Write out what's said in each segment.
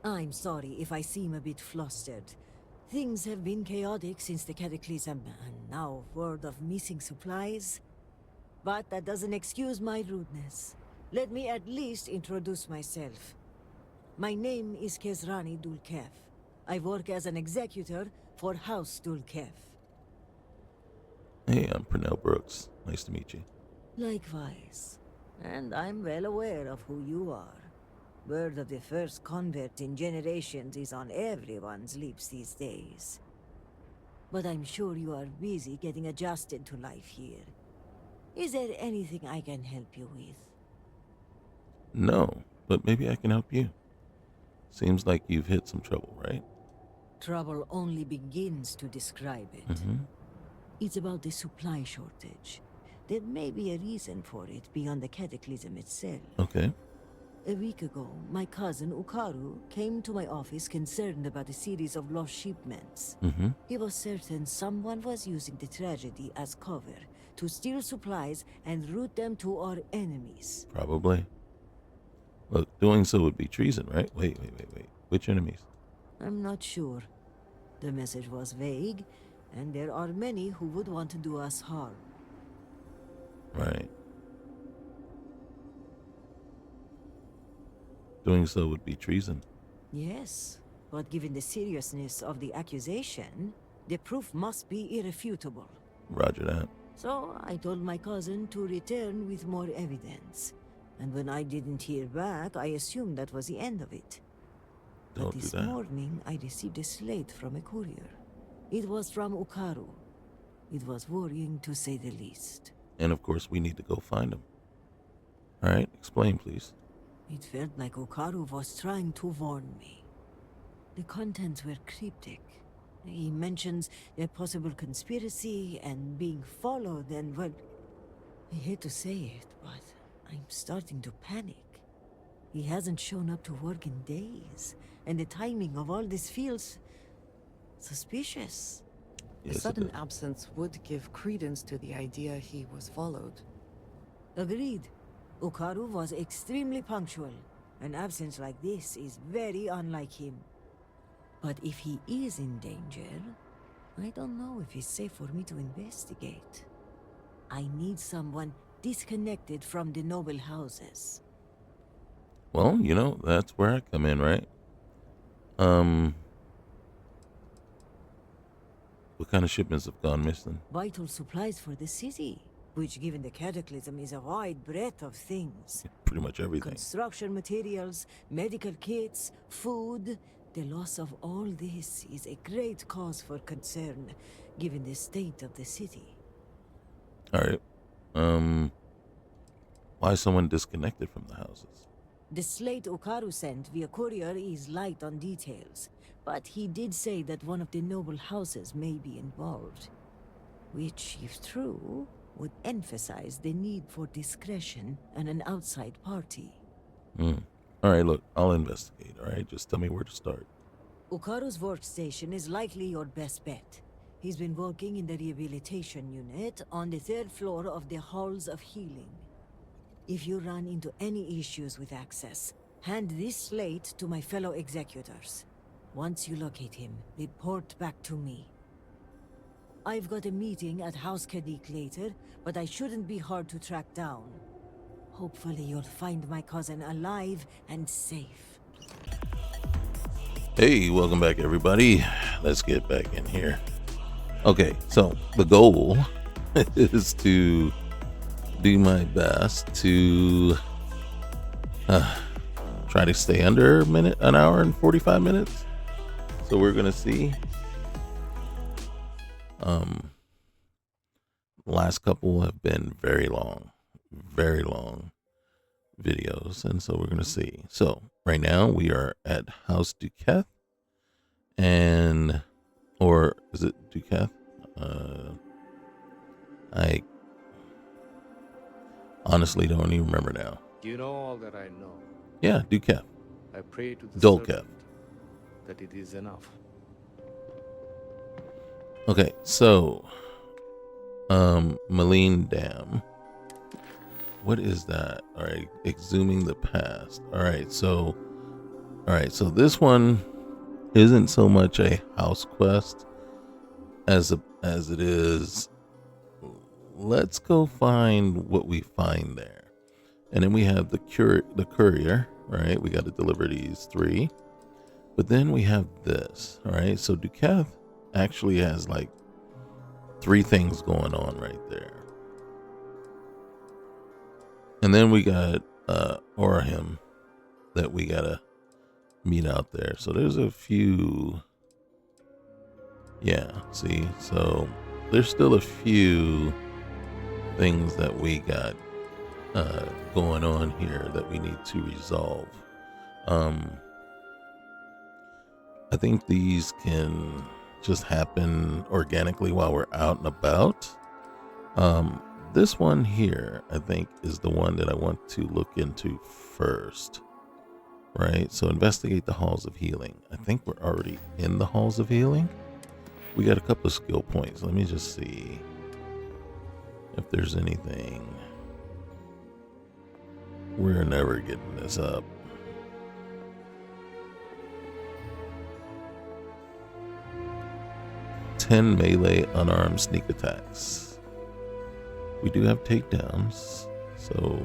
I'm sorry if I seem a bit flustered. Things have been chaotic since the Cataclysm, and now word of missing supplies. But that doesn't excuse my rudeness. Let me at least introduce myself. My name is Kezrani Dulkev. I work as an executor for House Dulkev. Hey, I'm Pernell Brooks. Nice to meet you. Likewise. And I'm well aware of who you are. Word of the first convert in generations is on everyone's lips these days. But I'm sure you are busy getting adjusted to life here. Is there anything I can help you with? No, but maybe I can help you. Seems like you've hit some trouble, right? Trouble only begins to describe it. Mm-hmm. It's about the supply shortage. There may be a reason for it beyond the cataclysm itself. Okay. A week ago, my cousin Ukaru came to my office concerned about a series of lost shipments. Mm-hmm. He was certain someone was using the tragedy as cover to steal supplies and route them to our enemies. Probably. Look, doing so would be treason, right? Wait. Which enemies? I'm not sure. The message was vague, and there are many who would want to do us harm. Right. Doing so would be treason. Yes, but given the seriousness of the accusation, the proof must be irrefutable. Roger that. So I told my cousin to return with more evidence. And when I didn't hear back, I assumed that was the end of it. But Don't do this that. morning, I received a slate from a courier. It was from Ukaru. It was worrying, to say the least. And of course, we need to go find him. All right, explain, please. It felt like Ukaru was trying to warn me. The contents were cryptic. He mentions a possible conspiracy and being followed and, well, I hate to say it, but I'm starting to panic. He hasn't shown up to work in days, and the timing of all this feels suspicious. A Yes, it sudden does. absence would give credence to the idea he was followed. Agreed. Ukaru was extremely punctual. An absence like this is very unlike him. But if he is in danger, I don't know if it's safe for me to investigate. I need someone disconnected from the noble houses. Well, that's where I come in, right? Um, what kind of shipments have gone missing? Vital supplies for the city, which given the cataclysm is a wide breadth of things. Pretty much everything. Construction materials, medical kits, food. The loss of all this is a great cause for concern, given the state of the city. All right. Why is someone disconnected from the houses? The slate Ukaru sent via courier is light on details, but he did say that one of the noble houses may be involved. Which, if true, would emphasize the need for discretion and an outside party. All right, look, I'll investigate, all right? Just tell me where to start. Ukaru's workstation is likely your best bet. He's been working in the rehabilitation unit on the 3rd floor of the Halls of Healing. If you run into any issues with access, hand this slate to my fellow executors. Once you locate him, report back to me. I've got a meeting at House Kadik later, but I shouldn't be hard to track down. Hopefully you'll find my cousin alive and safe. Hey, welcome back, everybody. Let's get back in here. Okay, so the goal is to do my best to try to stay under an hour and 45 minutes. So we're gonna see. Last couple have been very long videos, and so we're gonna see. So right now we are at House Duquette, or is it Duquette? I honestly don't even remember now. You know all that I know. Yeah, Duquette. I pray to the Dulceff. serpent that it is enough. Okay, so Maline Dam. What is that? All right, exhuming the past. All right, so All right, so this one isn't so much a house quest as it is. Let's go find what we find there, and then we have the courier. Right, we got to deliver these 3, but then we have this. All right, so Duquette actually has like 3 things going on right there, and then we got Orahim that we gotta meet out there. So there's a few. Yeah, see, so there's still a few things that we got going on here that we need to resolve. I think these can just happen organically while we're out and about. This one here, I think, is the one that I want to look into first. Right, so investigate the halls of healing. I think we're already in the halls of healing. We got a couple of skill points. Let me just see if there's anything. We're never getting this up. "10 melee unarmed sneak attacks." We do have takedowns, so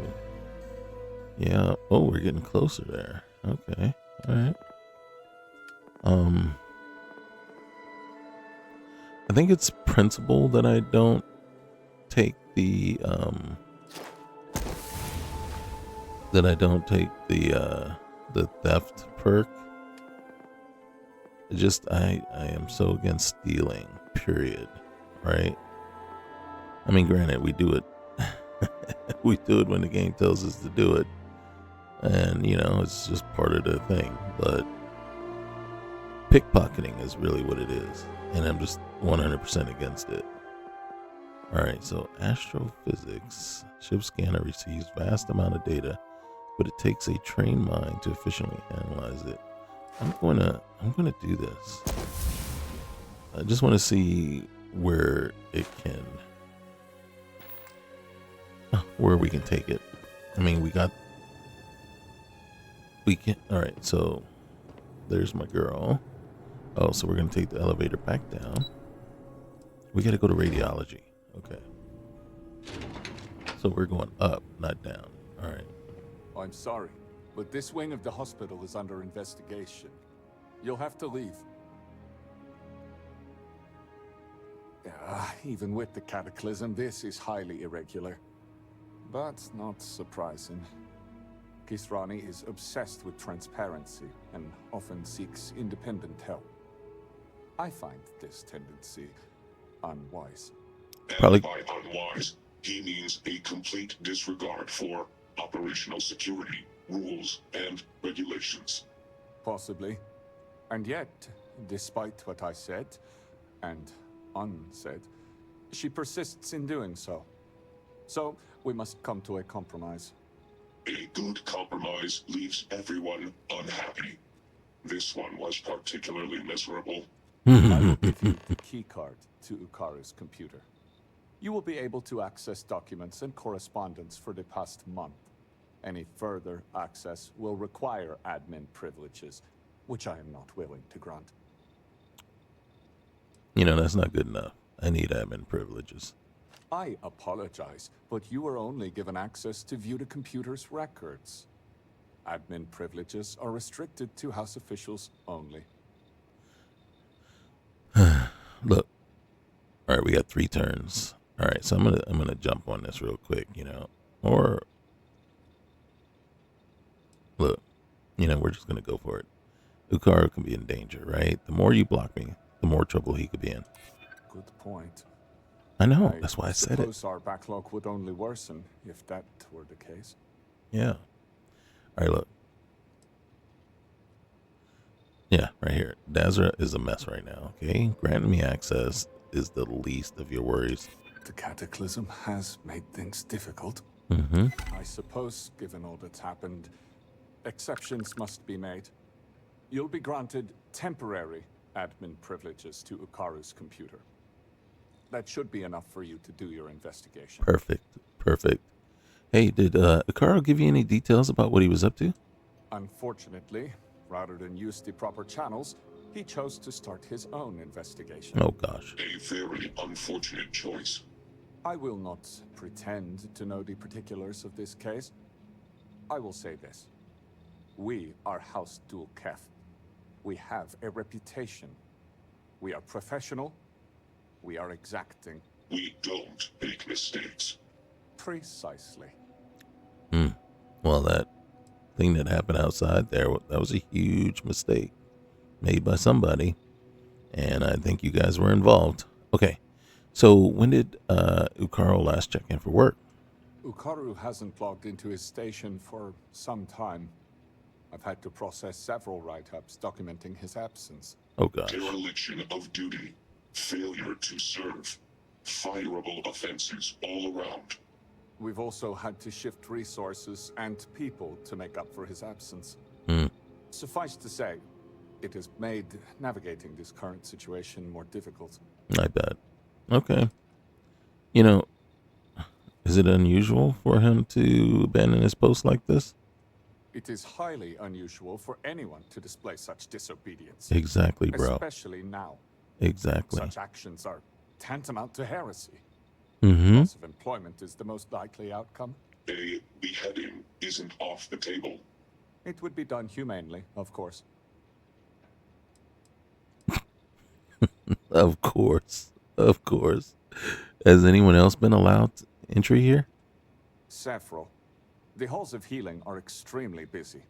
yeah. Oh, we're getting closer there. Okay, all right. I think it's principle that I don't take the the theft perk. I am so against stealing, period. Right? I mean, granted, we do it we do it when the game tells us to do it, and it's just part of the thing. But pickpocketing is really what it is, and I'm just 100% against it. All right, so astrophysics. Ship scanner receives vast amount of data, but it takes a trained mind to efficiently analyze it. I'm gonna do this. I just want to see where it can, where we can take it. I mean, we can. All right, so there's my girl. Oh, so we're gonna take the elevator back down. We gotta go to radiology. Okay. So we're going up, not down. All right. I'm sorry, but this wing of the hospital is under investigation. You'll have to leave. Even with the cataclysm, this is highly irregular. But not surprising. Kisrani is obsessed with transparency and often seeks independent help. I find this tendency unwise. Probably. And by unwise, he means a complete disregard for operational security, rules, and regulations. Possibly. And yet, despite what I said, and unsaid, she persists in doing so. So, we must come to a compromise. A good compromise leaves everyone unhappy. This one was particularly miserable. I will give you the keycard to Ukaru's computer. You will be able to access documents and correspondence for the past month. Any further access will require admin privileges, which I am not willing to grant. That's not good enough. I need admin privileges. I apologize, but you were only given access to view the computer's records. Admin privileges are restricted to House officials only. Look. All right, we got 3 turns. All right, so I'm gonna jump on this real quick, or look, we're just gonna go for it. Ukaru can be in danger, right? The more you block me, the more trouble he could be in. Good point. I know, that's why I said it. Suppose our backlog would only worsen if that were the case. Yeah. All right, look. Yeah, right here. Dazra is a mess right now, okay? Granting me access is the least of your worries. The cataclysm has made things difficult. Mm-hmm. I suppose, given all that's happened, exceptions must be made. You'll be granted temporary admin privileges to Ukaru's computer. That should be enough for you to do your investigation. Perfect. Hey, did Ukaru give you any details about what he was up to? Unfortunately, rather than use the proper channels, he chose to start his own investigation. Oh gosh. A very unfortunate choice. I will not pretend to know the particulars of this case. I will say this. We are House Dul Keth. We have a reputation. We are professional. We are exacting. We don't make mistakes. Precisely. Well, that thing that happened outside there, that was a huge mistake made by somebody. And I think you guys were involved. Okay. So when did Ukaro last check in for work? Ukaru hasn't logged into his station for some time. I've had to process several write-ups documenting his absence. Oh gosh. Dereliction of duty. Failure to serve. Fireable offenses all around. We've also had to shift resources and people to make up for his absence. Suffice to say, it has made navigating this current situation more difficult. I bet. Okay. You know, is it unusual for him to abandon his post like this? It is highly unusual for anyone to display such disobedience. Exactly, bro. Especially now. Exactly. Such actions are tantamount to heresy. Mm-hmm. Loss of employment is the most likely outcome. A beheading isn't off the table. It would be done humanely, of course. Of course. Of course. Has anyone else been allowed entry here? Several. The halls of healing are extremely busy.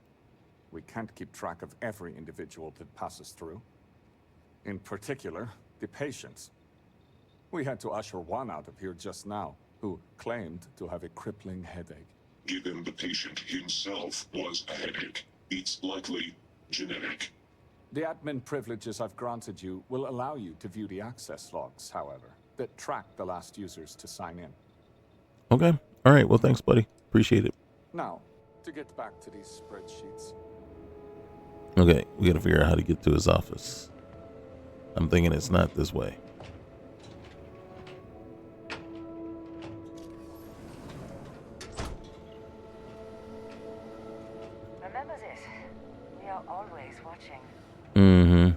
We can't keep track of every individual that passes through. In particular, the patients. We had to usher one out of here just now, who claimed to have a crippling headache. Given the patient himself was a headache, it's likely genetic. The admin privileges I've granted you will allow you to view the access logs, however, that track the last users to sign in. Okay. All right. Well, thanks, buddy. Appreciate it. Now, to get back to these spreadsheets. Okay. We got to figure out how to get to his office. I'm thinking it's not this way. Remember this. We are always watching. Mm-hmm.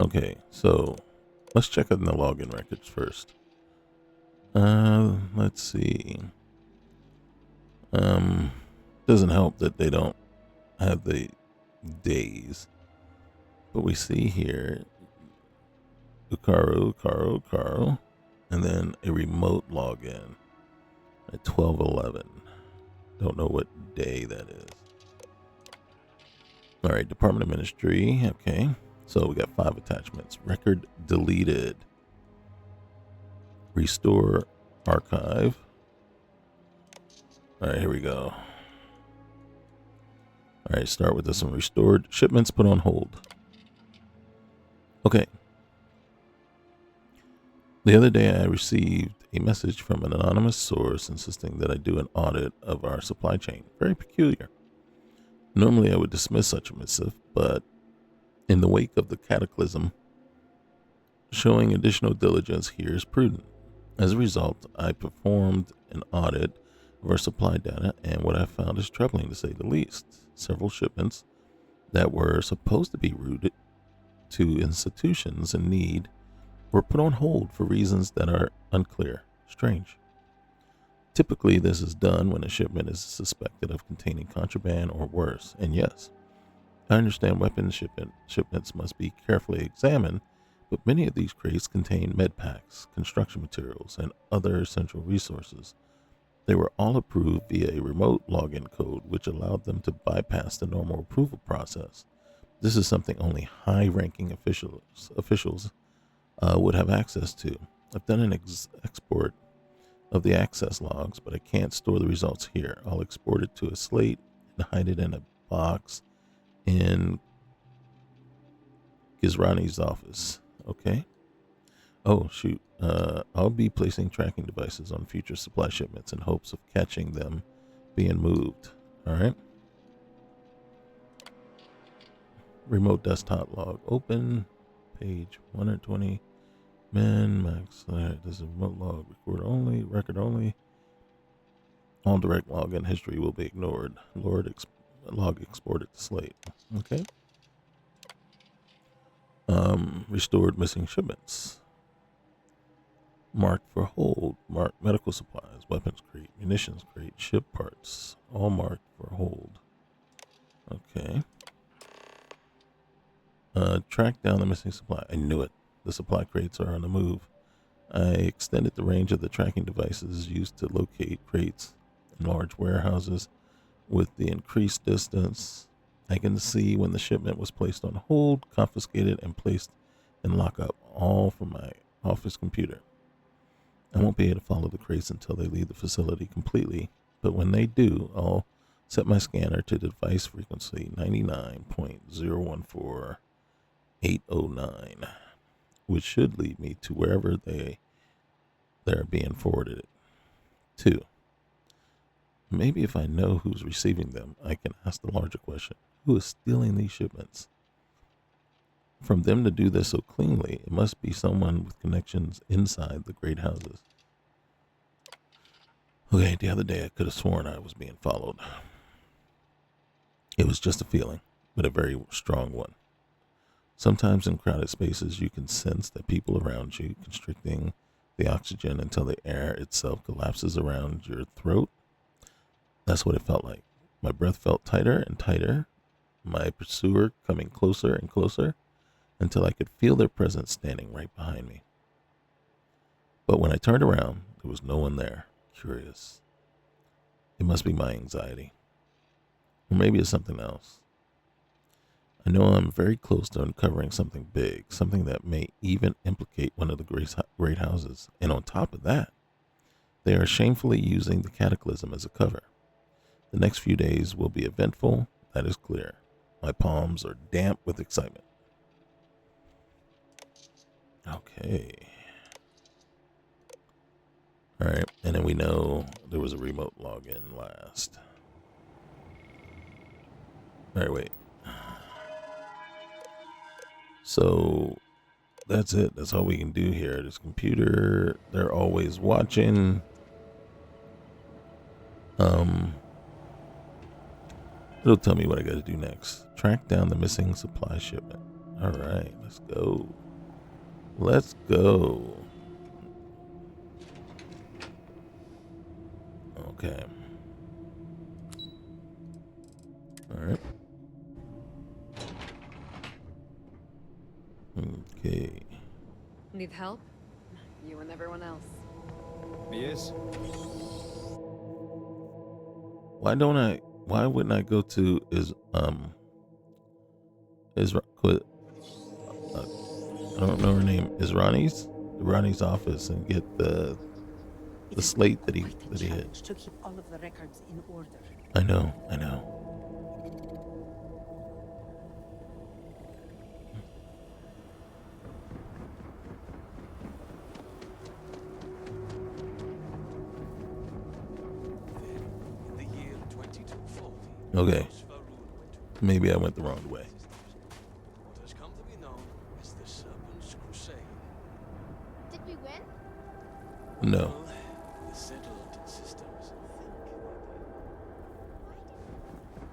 Okay, so let's check on the login records first. Let's see. Doesn't help that they don't have the days. But we see here Ukaro, and then a remote login at 12:11. Don't know what day that is. All right, Department of Ministry. Okay, so we got 5 attachments. Record deleted. Restore archive. All right, here we go. All right, start with this one. Restored shipments put on hold. Okay. The other day I received a message from an anonymous source insisting that I do an audit of our supply chain. Very peculiar. Normally I would dismiss such a missive, but in the wake of the cataclysm, showing additional diligence here is prudent. As a result, I performed an audit of our supply data, and what I found is troubling to say the least. Several shipments that were supposed to be routed to institutions in need were put on hold for reasons that are unclear. Strange. Typically, this is done when a shipment is suspected of containing contraband or worse. And yes, I understand weapon shipments must be carefully examined, but many of these crates contain med packs, construction materials, and other essential resources. They were all approved via a remote login code, which allowed them to bypass the normal approval process. This is something only high-ranking officials would have access to. I've done an export of the access logs, but I can't store the results here. I'll export it to a slate and hide it in a box in Gizrani's office. Okay. Oh, shoot. I'll be placing tracking devices on future supply shipments in hopes of catching them being moved. All right. Remote desktop log. Open. Page 120. Min max. All right. This is a remote log. Record only. Record only. All direct login history will be ignored. Log exported to Slate. Okay. Restored missing shipments. Marked for hold. Marked medical supplies, weapons crate, munitions crate, ship parts. All marked for hold. Okay. Track down the missing supply. I knew it. The supply crates are on the move. I extended the range of the tracking devices used to locate crates in large warehouses. With the increased distance, I can see when the shipment was placed on hold, confiscated, and placed in lockup, all from my office computer. I won't be able to follow the crates until they leave the facility completely, but when they do, I'll set my scanner to the device frequency 99.014809, which should lead me to wherever they're being forwarded to. Maybe if I know who's receiving them, I can ask the larger question: who is stealing these shipments? From them to do this so cleanly, it must be someone with connections inside the great houses. Okay, the other day I could have sworn I was being followed. It was just a feeling, but a very strong one. Sometimes in crowded spaces, you can sense that people around you constricting the oxygen until the air itself collapses around your throat. That's what it felt like. My breath felt tighter and tighter, my pursuer coming closer and closer, until I could feel their presence standing right behind me. But when I turned around, there was no one there. Curious. It must be my anxiety. Or maybe it's something else. I know I'm very close to uncovering something big, something that may even implicate one of the great houses. And on top of that, they are shamefully using the Cataclysm as a cover. The next few days will be eventful, that is clear. My palms are damp with excitement. Okay. All right, and then we know there was a remote login last. All right, wait. So that's it. That's all we can do here. This computer, they're always watching. It'll tell me what I got to do next. Track down the missing supply shipment. All right, let's go. Let's go. Okay. All right. Okay. Need help? You and everyone else. Yes. Why wouldn't I go to I don't know her name, Ronnie's office and get the slate that he had. To keep all of the records in order. I know. In the year 2240, Okay. Maybe I went the wrong way. what has come to be known as the Serpent's Crusade. Did we win? No. Well, the settled systems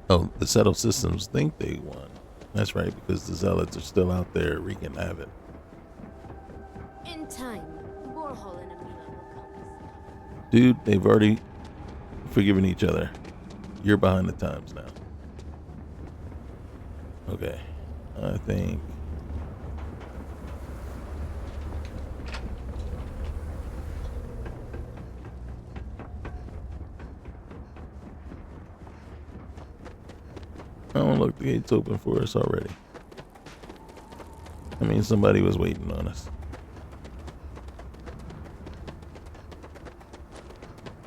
Oh, the settled systems think they won. That's right, because the zealots are still out there wreaking havoc. In time, Borhol and Amila will come. Dude, they've already forgiven each other. You're behind the times now. Okay. I think. Oh, look, the gate's open for us already. I mean, somebody was waiting on us.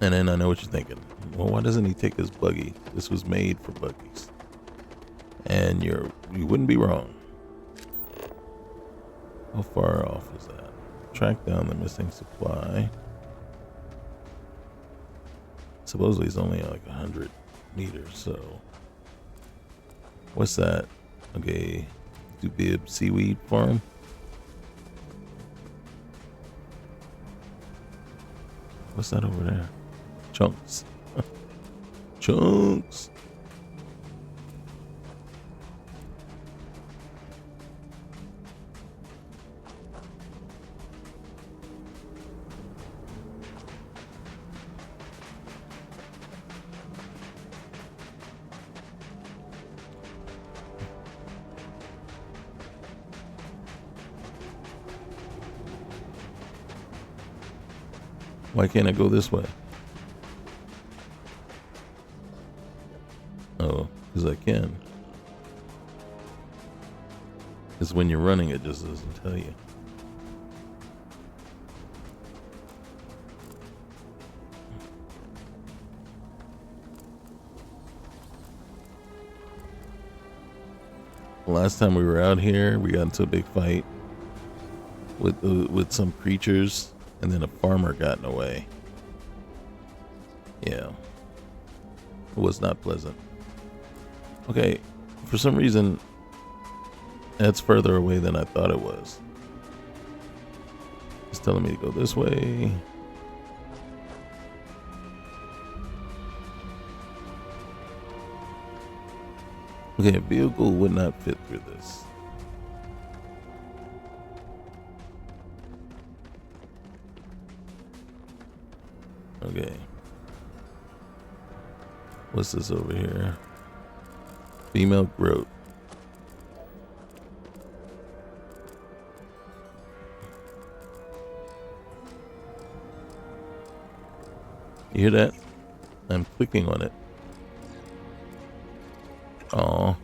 And then I know what you're thinking. Well, why doesn't he take his buggy? This was made for buggies. And you wouldn't be wrong. How far off is that? Track down the missing supply. Supposedly it's only like 100 meters, so. What's that? Okay. Dubib Seaweed Farm. What's that over there? Chunks. Chunks. Why can't I go this way? Oh, because I can. Because when you're running, it just doesn't tell you. Last time we were out here, we got into a big fight with some creatures, and then a farmer got in the way. Yeah. It was not pleasant. Okay, for some reason, that's further away than I thought it was. It's telling me to go this way. Okay, a vehicle would not fit through this. Okay. What's this over here? Female growth. You hear that? I'm clicking on it. Oh.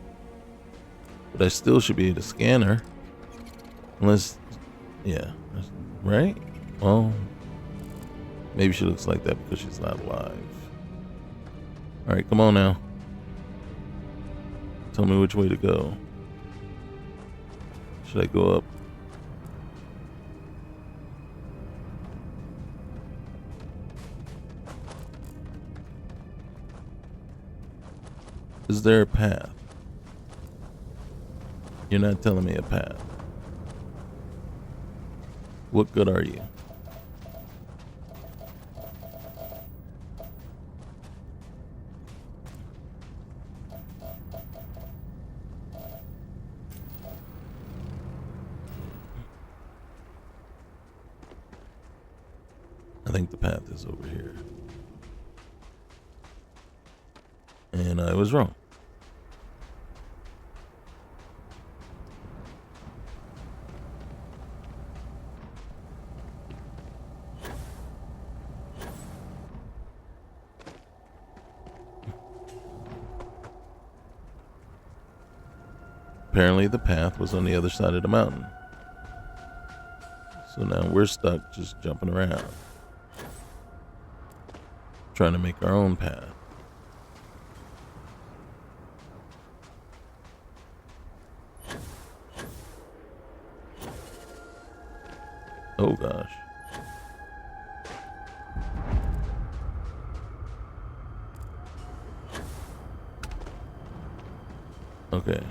But I still should be able to scan her. Unless, yeah. Right? Well, maybe she looks like that because she's not alive. Alright, come on now. Tell me which way to go. Should I go up? Is there a path? You're not telling me a path. What good are you? I think the path is over here. And I was wrong. Apparently the path was on the other side of the mountain. So now we're stuck just jumping around, trying to make our own path. Oh gosh. Okay.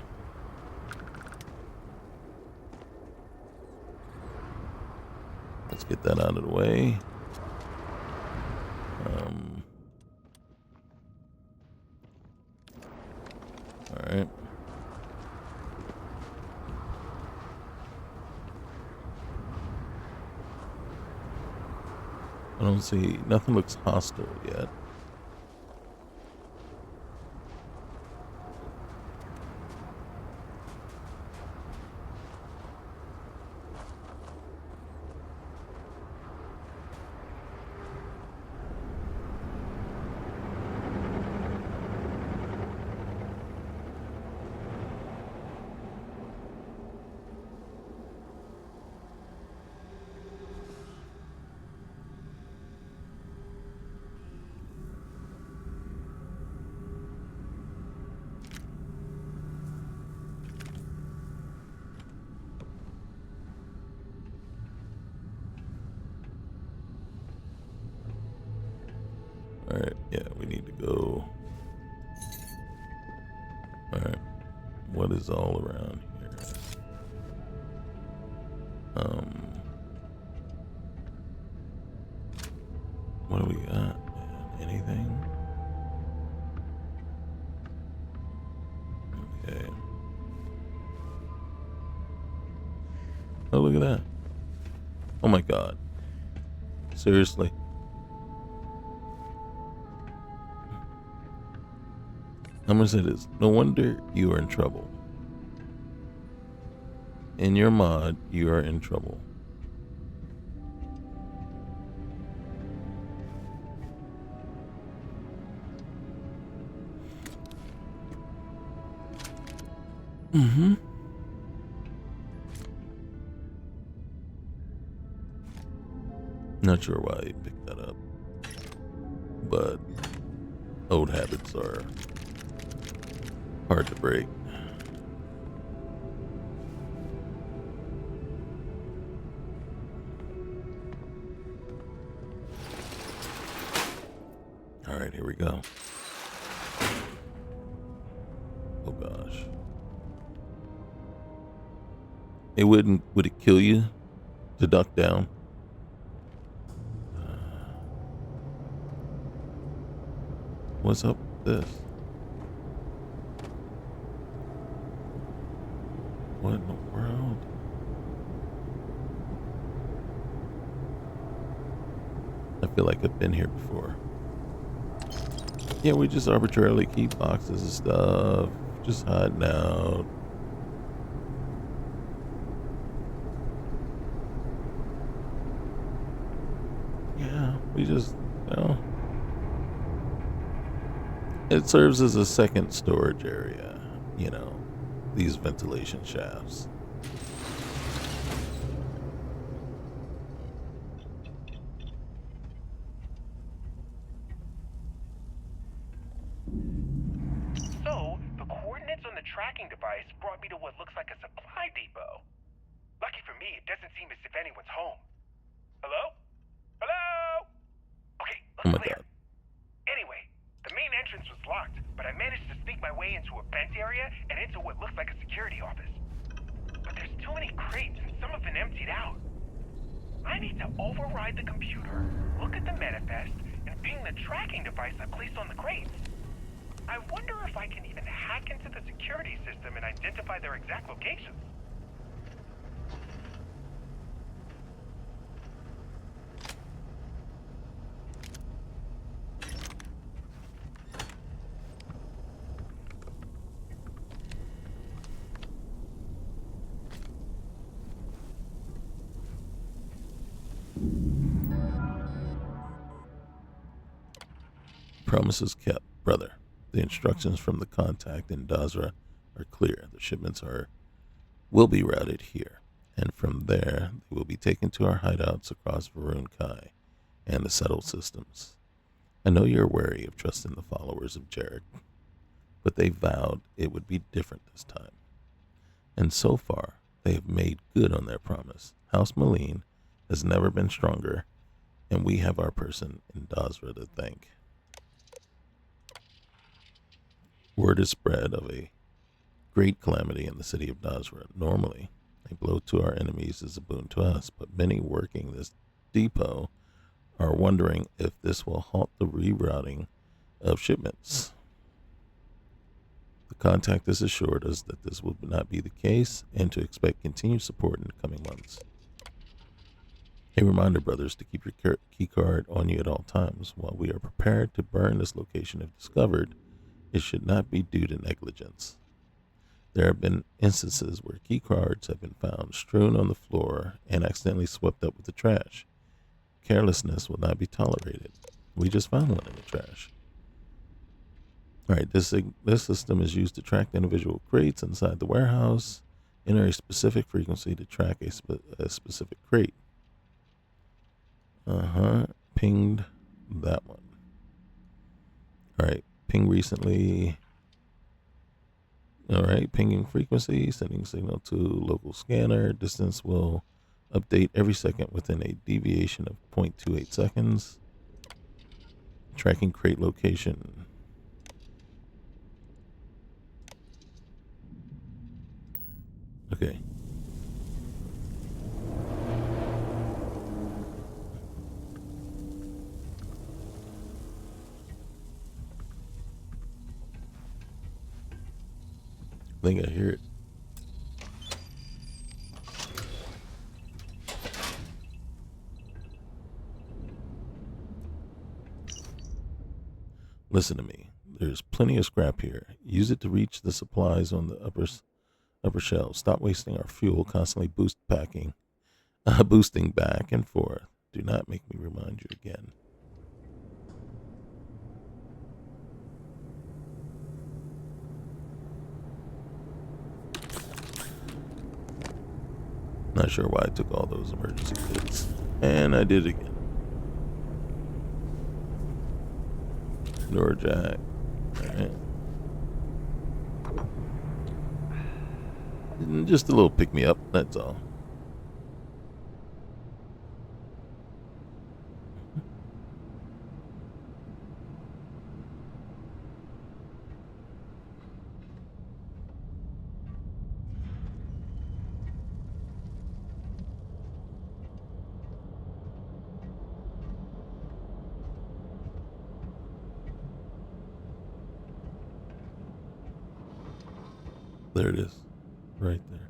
Let's get that out of the way. All right. I don't see, nothing looks hostile yet. Alright, yeah, we need to go. Alright, what is all around here? What do we got? Anything? Okay. Oh, look at that. Oh my god. Seriously? I'm gonna say this. No wonder you are in trouble. In your mod, you are in trouble. Mm-hmm. Not sure why you picked that up. But old habits are hard to break. All right, here we go. Oh gosh. Would it kill you to duck down? What's up with this? What in the world? I feel like I've been here before. Yeah, we just arbitrarily keep boxes of stuff, just hiding out. Yeah, we just, you know. It serves as a second storage area, you know, these ventilation shafts. So, the coordinates on the tracking device brought me to what looks like a supply depot. Lucky for me, it doesn't seem as if anyone's home. Hello? Hello? Okay, Oh looks my clear. god. Anyway, the main entrance was locked, but I managed to sneak my way into a vent area and into what looks like a security office. But there's too many crates and some have been emptied out. I need to override the computer, look at the manifest, and ping the tracking device I placed on the crates. I wonder if I can even hack into the security system and identify their exact locations. Promises kept, brother. The instructions from the contact in Dazra are clear. The shipments will be routed here, and from there they will be taken to our hideouts across Varun Kai and the settled systems. I know you're wary of trusting the followers of Jarek, but they vowed it would be different this time. And so far, they have made good on their promise. House Malene has never been stronger, and we have our person in Dazra to thank. Word is spread of a great calamity in the city of Dazra. Normally, a blow to our enemies is a boon to us, but many working this depot are wondering if this will halt the rerouting of shipments. The contact has assured us that this will not be the case and to expect continued support in the coming months. A reminder, brothers, to keep your key card on you at all times. While we are prepared to burn this location if discovered, it should not be due to negligence. There have been instances where key cards have been found strewn on the floor and accidentally swept up with the trash. Carelessness will not be tolerated. We just found one in the trash. All right, this system is used to track individual crates inside the warehouse. Enter a specific frequency to track a specific crate. Pinged that one. All right, ping recently. All right, pinging frequency, sending signal to local scanner. Distance will update every second within a deviation of 0.28 seconds. Tracking crate location. Okay. I think I hear it. Listen to me. There's plenty of scrap here. Use it to reach the supplies on the upper shelves. Stop wasting our fuel constantly boosting back and forth. Do not make me remind you again. Not sure why I took all those emergency kits. And I did it again. Door jack. Alright. Just a little pick me up, that's all. There it is. Right there.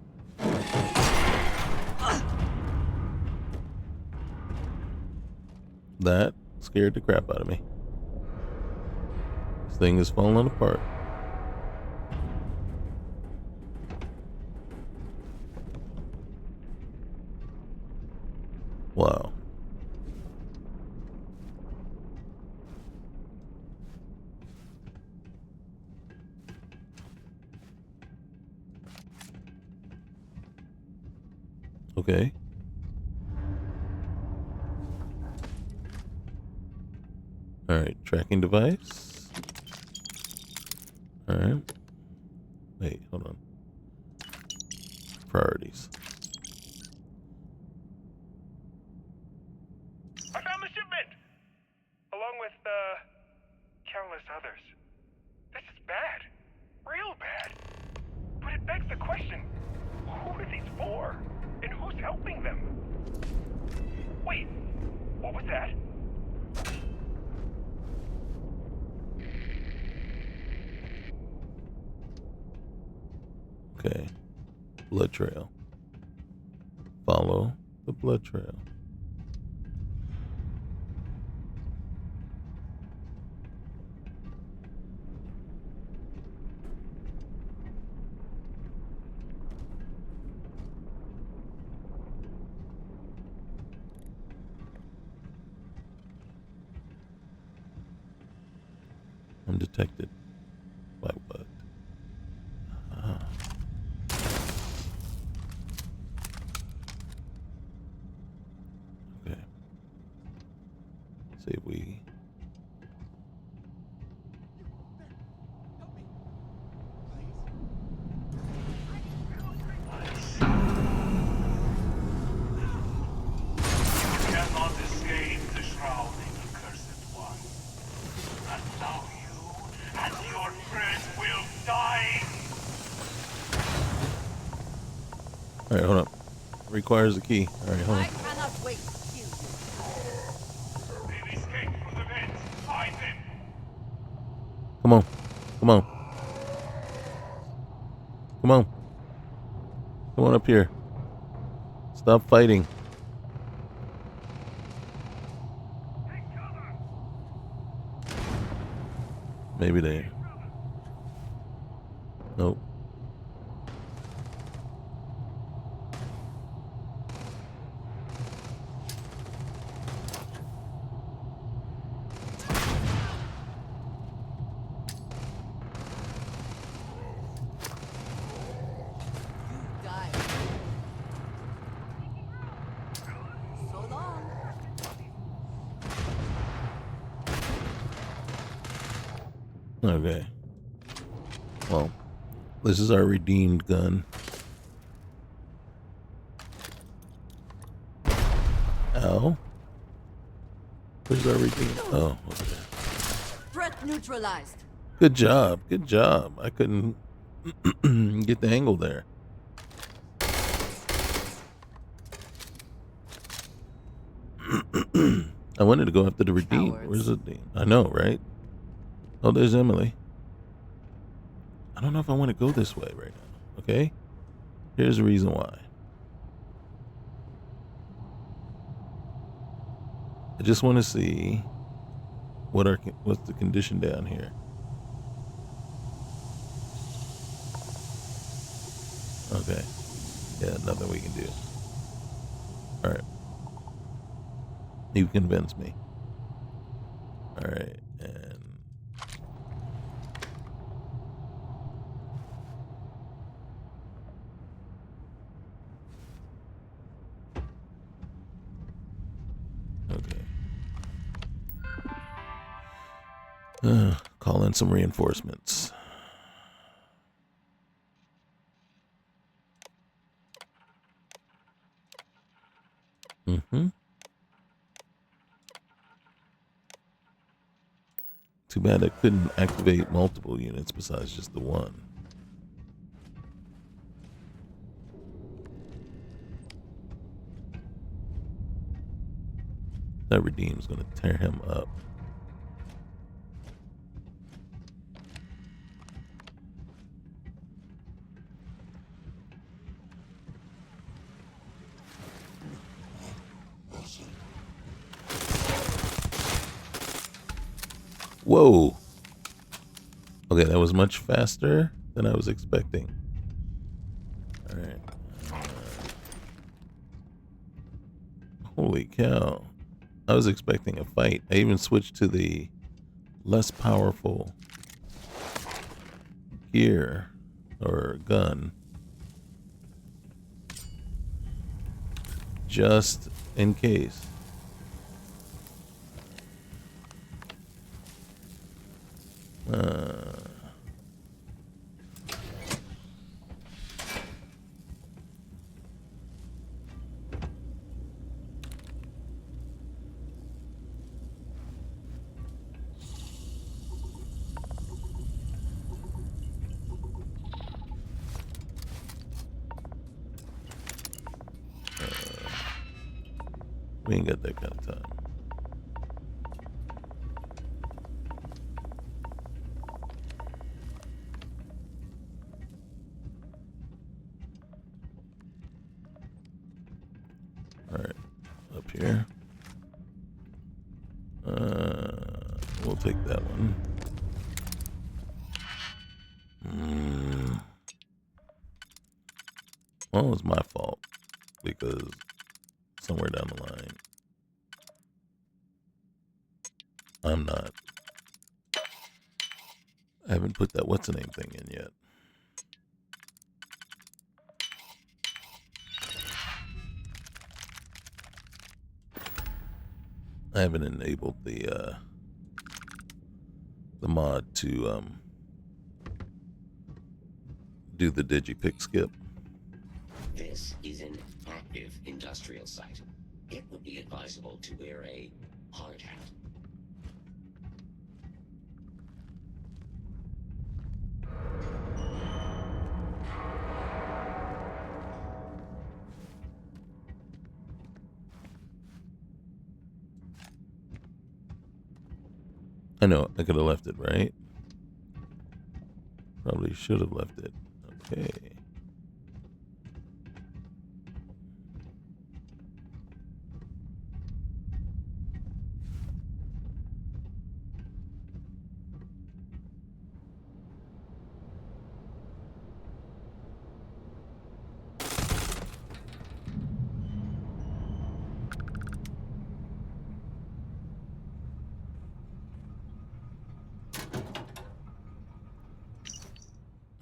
That scared the crap out of me. This thing is falling apart. Wow. Okay. Alright, tracking device. Alright. Wait, hold on. Priorities. I found the shipment! Along with, countless others. This is bad. Real bad. But it begs the question, who are these for? And who's helping them? Wait, what was that? Okay. Blood trail. Follow the blood trail. I'm detected. By what? Ah. Okay. See if we... Cannot escape the shrouding, accursed one. And now you and your friend will die. Alright, hold up. Requires a key. Alright, hold on. cannot wait to kill you. They've escaped from the vent. Find them. Come on. Come on. Come on. Come on up here. Stop fighting. Maybe they... Nope. So long. Okay. Well, this is our redeemed gun. Ow. Where's our redeemed? Oh, okay. Threat neutralized. Good job. Good job. I couldn't get the angle there. I wanted to go after the redeemed. Cowards. Where's the... I know, right? Oh, there's Emily. I don't know if I want to go this way right now. Okay? Here's the reason why. I just want to see what's the condition down here. Okay. Yeah, nothing we can do. Alright. You convinced me. Alright, and... Okay. Call in some reinforcements. Too bad I couldn't activate multiple units besides just the one. That Redeem's gonna tear him up. Whoa. Okay, that was much faster than I was expecting. Alright. Holy cow. I was expecting a fight. I even switched to the less powerful gear or gun. Just in case. We ain't got that kind of time. Alright, up here. We'll take that one. Well, it was my fault because somewhere down the line, I haven't put that what's the name thing in yet. I haven't enabled the mod to do the digipick skip. This is an active industrial site. It would be advisable to wear a hard hat. I know, I could have left it, right? Probably should have left it. Okay.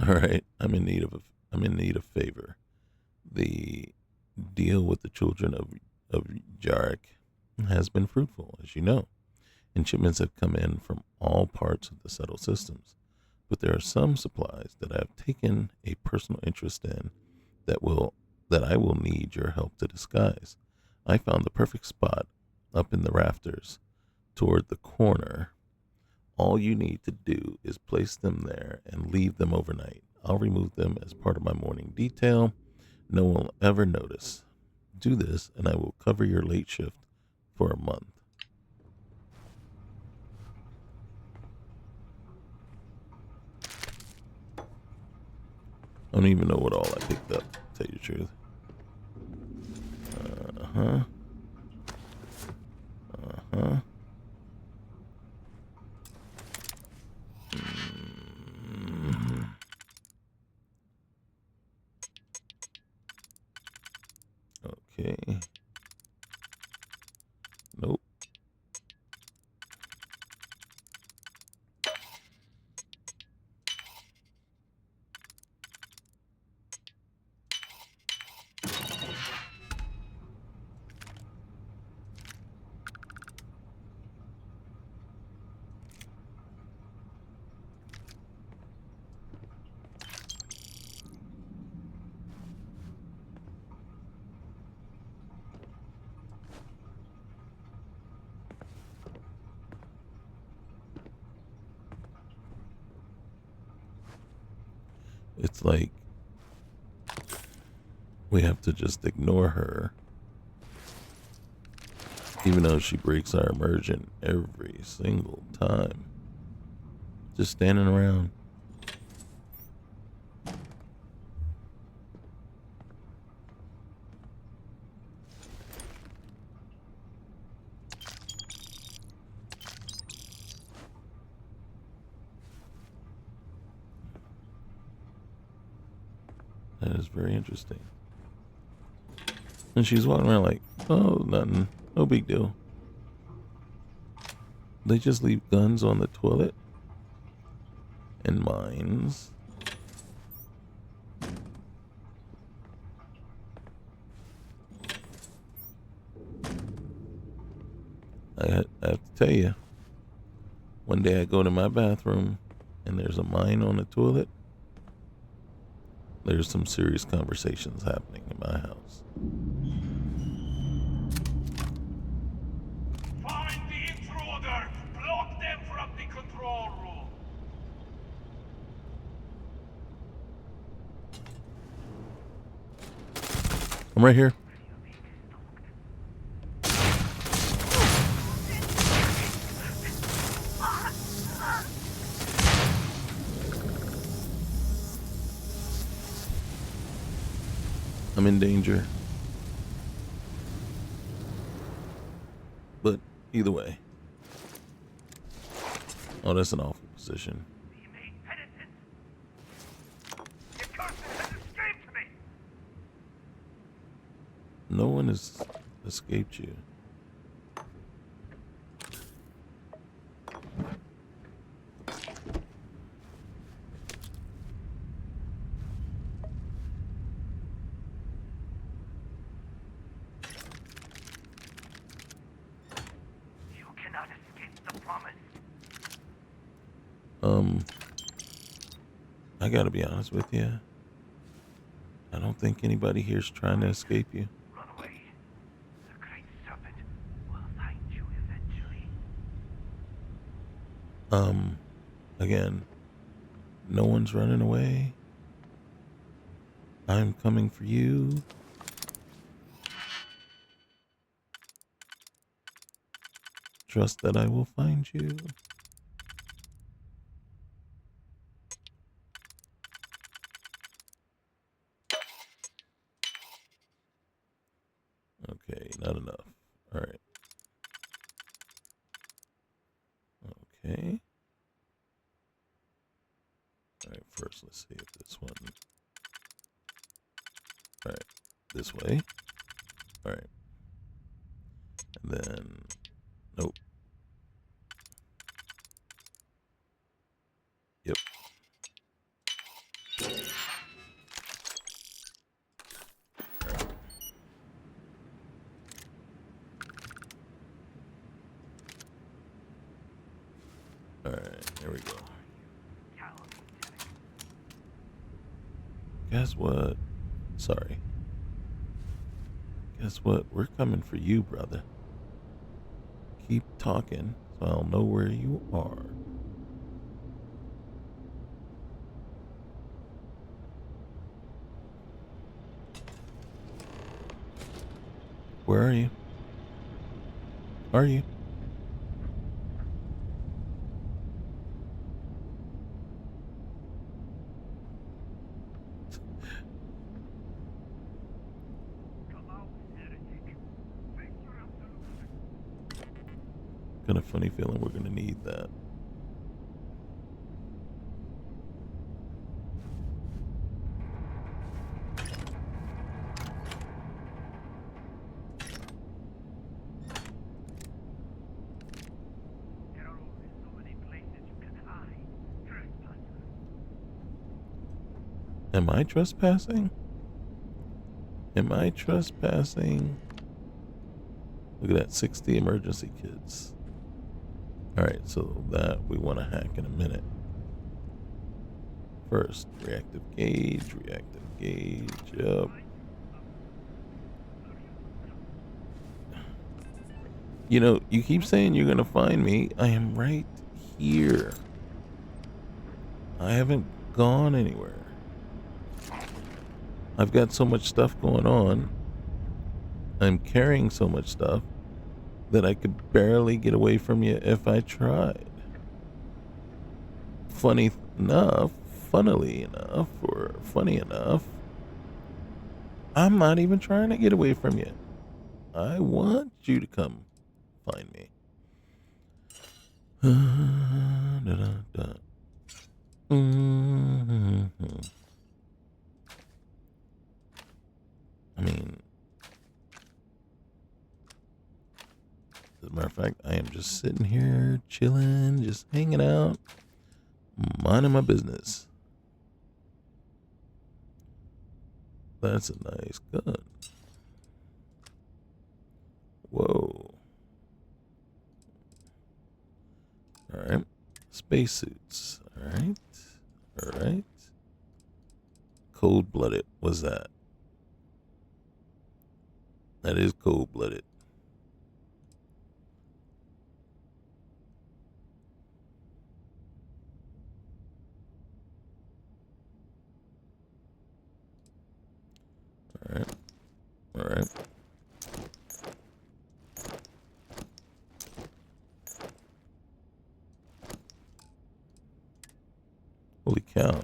All right, I'm in need of favor. The deal with the children of Jarek has been fruitful, as you know, and shipments have come in from all parts of the settled systems. But there are some supplies that I have taken a personal interest in that I will need your help to disguise. I found the perfect spot up in the rafters toward the corner. All you need to do is place them there and leave them overnight. I'll remove them as part of my morning detail. No one will ever notice. Do this, and I will cover your late shift for a month. I don't even know what all I picked up, to tell you the truth. Uh-huh. Uh-huh. Okay. Nope. It's like we have to just ignore her, even though she breaks our immersion every single time. Just standing around. That is very interesting. And she's walking around like, oh, nothing. No big deal. They just leave guns on the toilet. And mines. I have to tell you, one day I go to my bathroom and there's a mine on the toilet. There's some serious conversations happening in my house. Find the intruder! Block them from the control room! I'm right here. I'm in danger. But either way. Oh, that's an awful position. No one has escaped you. You cannot escape the promise. I gotta be honest with you. I don't think anybody here's trying to escape you. Run away. The great serpent will find you eventually. Again, no one's running away. I'm coming for you. Trust that I will find you. Okay, not enough. All right. Okay. All right, first let's see if this one. All right, this way. All right. And then, nope. Yep. All right, there we go. Guess what? Sorry. Guess what? We're coming for you, brother. Keep talking so I'll know where you are. Where are you? Are you? Got a funny feeling we're gonna need that. Am I trespassing? Am I trespassing? Look at that, 60 emergency kits. Alright, so that we want to hack in a minute. First, reactive gauge, yep. You know, you keep saying you're going to find me. I am right here. I haven't gone anywhere. I've got so much stuff going on. I'm carrying so much stuff that I could barely get away from you if I tried. Funnily enough, I'm not even trying to get away from you. I want you to come find me. I mean, as a matter of fact, I am just sitting here, chilling, just hanging out, minding my business. That's a nice gun. Whoa. Alright. Spacesuits. Alright. Cold-blooded. What's that? That is cold-blooded. Alright. Holy cow.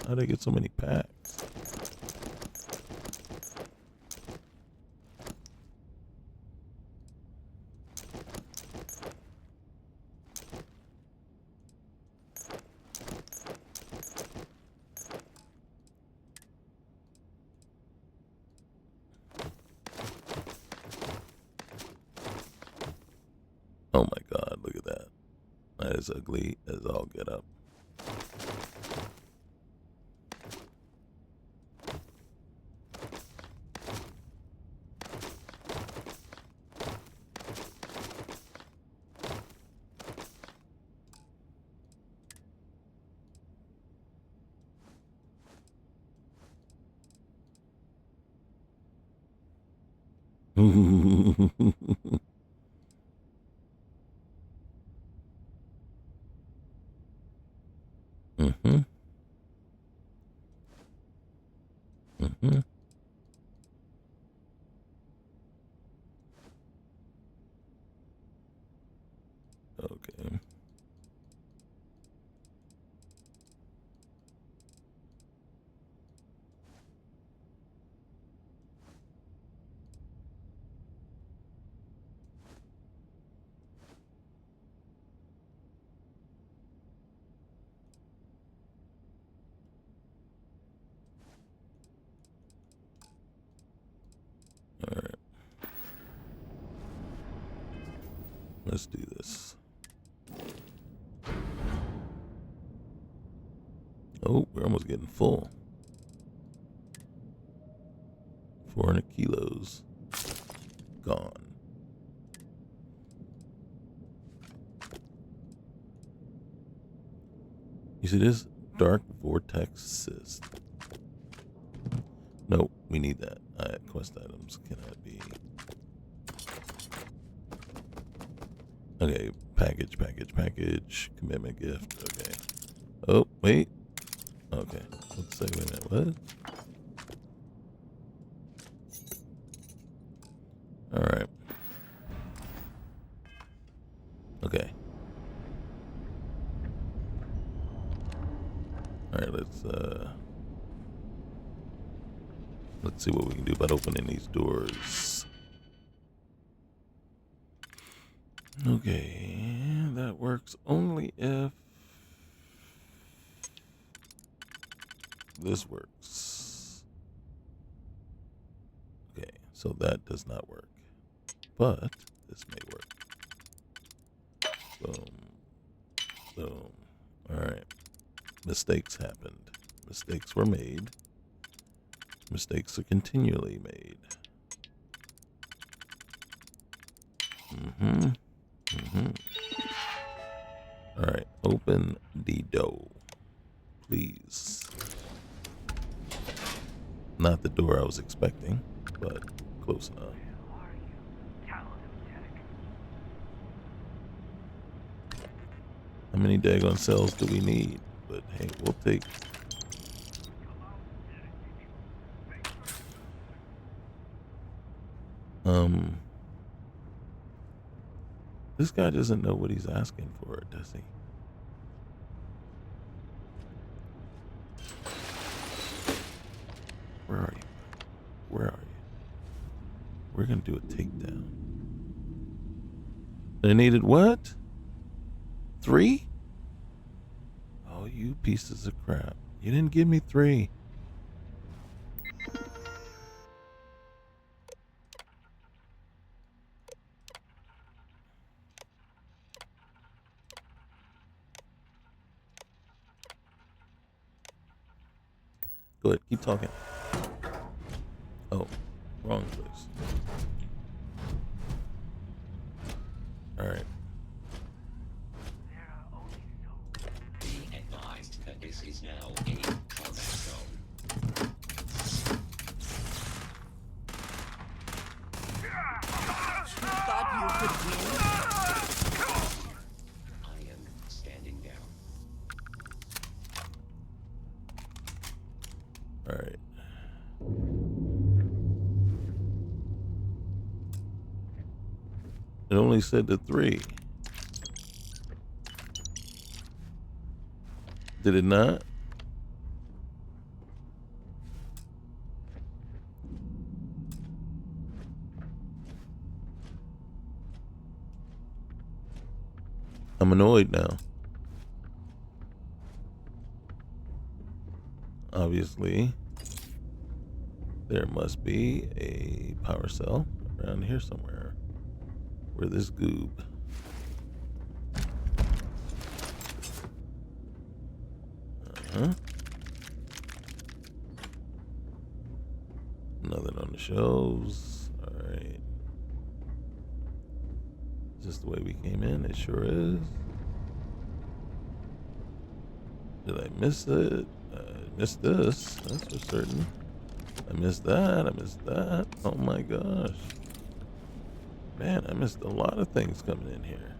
How'd I get so many packs? Oh my god, look at that. That is ugly as all get up. Okay. All right. Let's do this. Oh, we're almost getting full. 400 kilos. Gone. You see this? Dark vortex cyst. No, we need that. Quest items cannot be. Okay, package. Commitment gift. Okay. Oh, wait. Okay. Let's say, wait a minute. What? Alright. Okay. Alright, let's see what we can do about opening these doors. Okay, that works only if this works. Okay, so that does not work, but this may work. Boom. Boom. All right. Mistakes happened. Mistakes were made. Mistakes are continually made. All right. Open the door, please. Not the door I was expecting, but close enough. How many daggone cells do we need? But hey, we'll take. This guy doesn't know what he's asking for, does he? Where are you? Where are you? We're gonna do a takedown. I needed what? 3? Oh, you pieces of crap. You didn't give me 3. Go ahead, keep talking. Oh, wrong place. Alright. Be advised that this is now a combat zone. You thought you could win? I am standing down. Alright. It only said the 3. Did it not? I'm annoyed now. Obviously, there must be a power cell around here somewhere. Where this goob. Nothing on the shelves. Alright. Is this the way we came in? It sure is. Did I miss it? I missed this. That's for certain. I missed that. I missed that. Oh my gosh. Man, I missed a lot of things coming in here.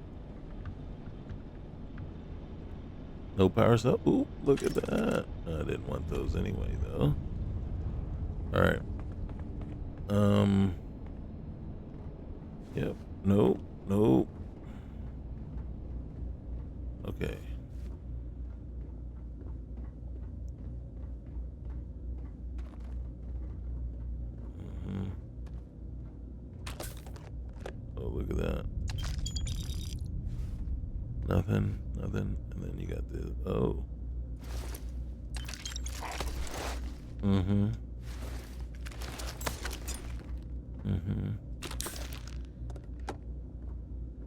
No power cell. Ooh, look at that. I didn't want those anyway, though. All right. Yep. Nope. Nope. Okay. Oh, look at that. Nothing, nothing. And then you got the, oh.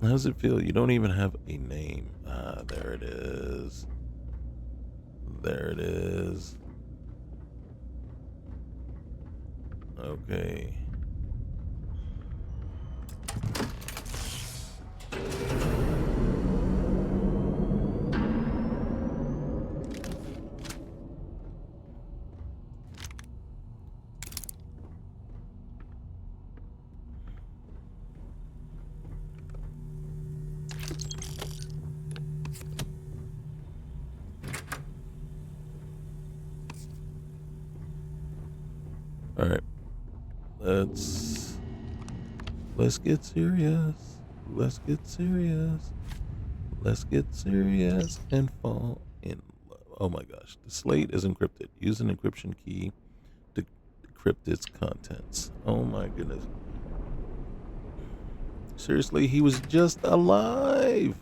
How does it feel? You don't even have a name. Ah, there it is. There it is. Okay. All right. Let's get serious. Let's get serious. Let's get serious and fall in love. Oh my gosh. The slate is encrypted. Use an encryption key to decrypt its contents. Oh my goodness. Seriously, he was just alive.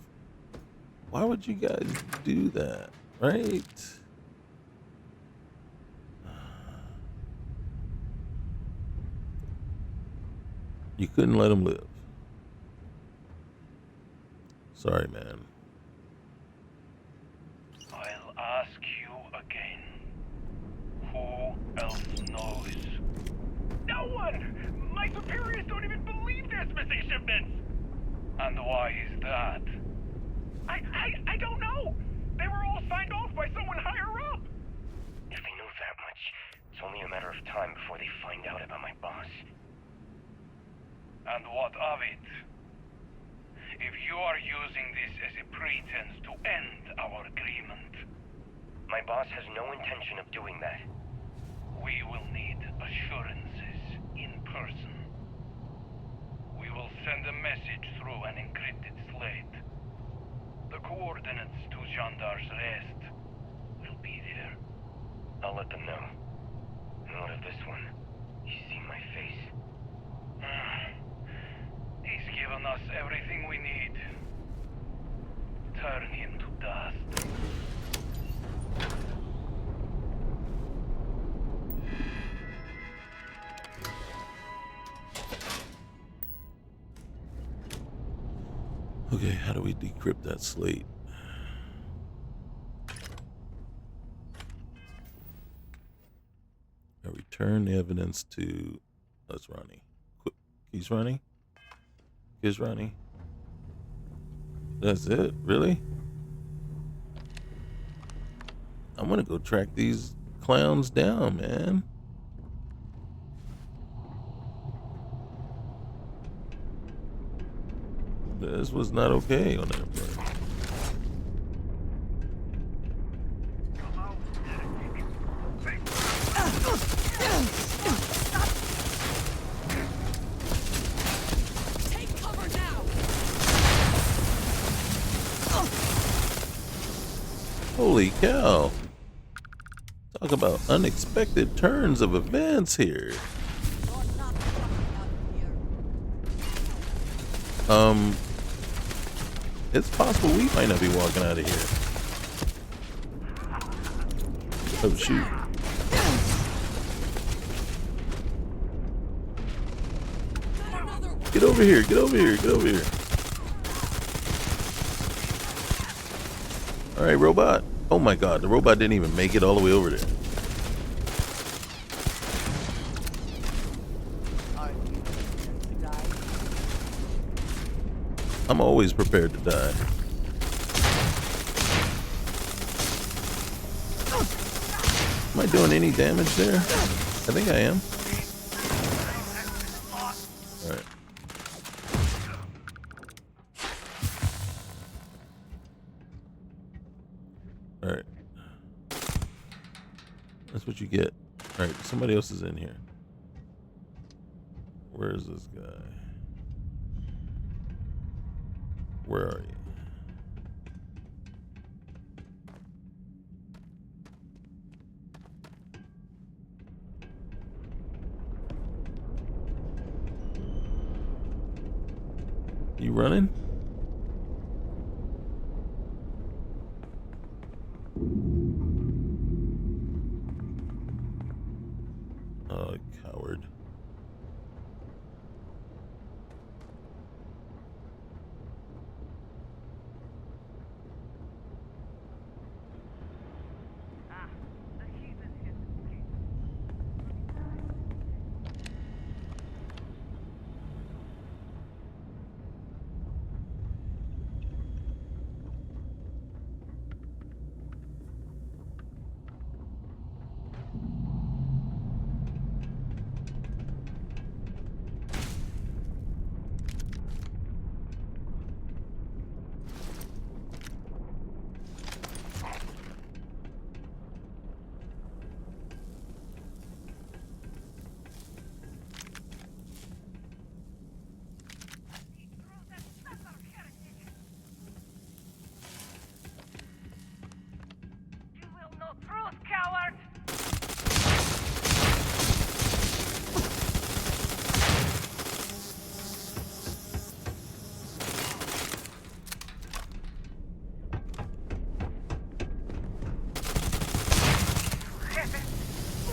Why would you guys do that, right? You couldn't let him live. Sorry, man. I'll ask you again. Who else knows? No one! My superiors don't even believe there's missing shipments! And why is that? I don't know! They were all signed off by someone higher up! If they know that much, it's only a matter of time before they find out about my boss. And what of it? If you are using this as a pretense to end our agreement, My boss has no intention of doing that. we will need assurances in person. We will send a message through an encrypted slate. The coordinates to Gendar's rest will be there. I'll let them know. And what of this one? He's seen my face. He's given us everything we need. Turn him to dust. Okay, how do we decrypt that slate? I return the evidence to... That's Ronnie. He's Ronnie? Here's Ronnie. That's it? Really? I'm gonna go track these clowns down, man. This was not okay on that part. Take cover now. Holy cow. Talk about unexpected turns of events here. It's possible we might not be walking out of here. Oh shoot. Get over here, get over here, get over here. Alright, robot. Oh my god, the robot didn't even make it all the way over there. I'm always prepared to die. Am I doing any damage there? I think I am. Alright. Alright. That's what you get. Alright, somebody else is in here. Where is this guy? Where are you? You running? Oh, coward.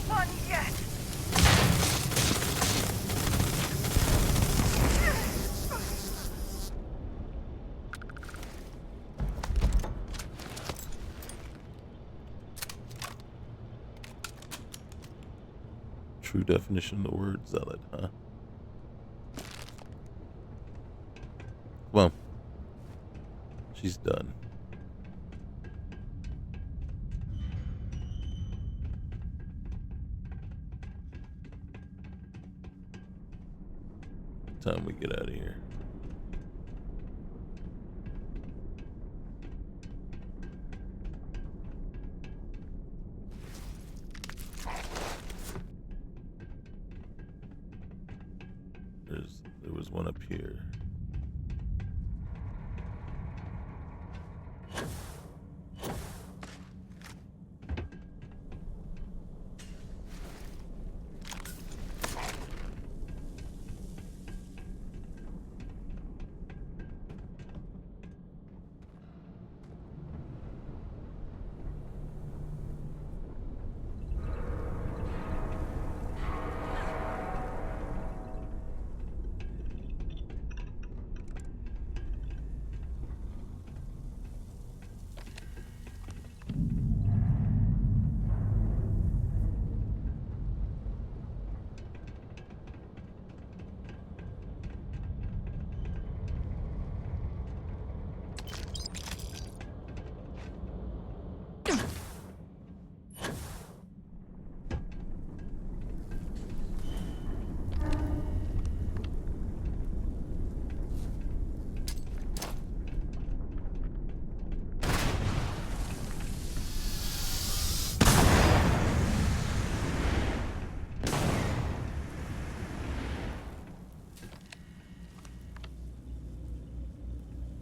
fun yet. True definition of the word zealot, huh? Well, she's done. Time we get out of here. There was one up here.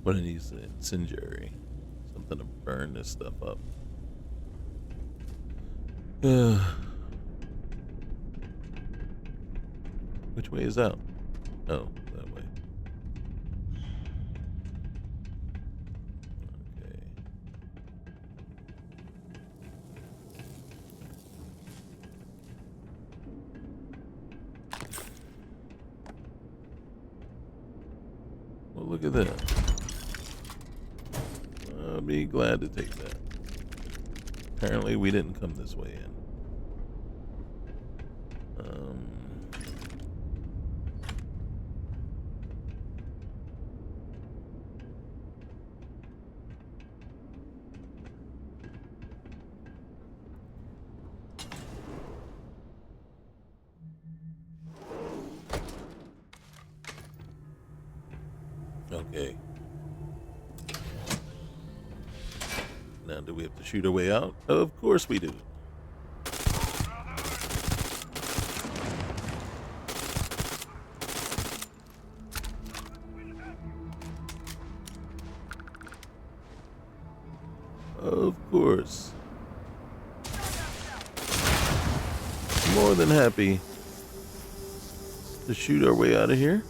One of these incendiary. Something to burn this stuff up. Which way is out? Oh, that way. Okay. Well, look at that. I'll be glad to take that. Apparently we didn't come this way in. Okay. Now, do we have to shoot our way out? Of course we do. Of course. More than happy to shoot our way out of here.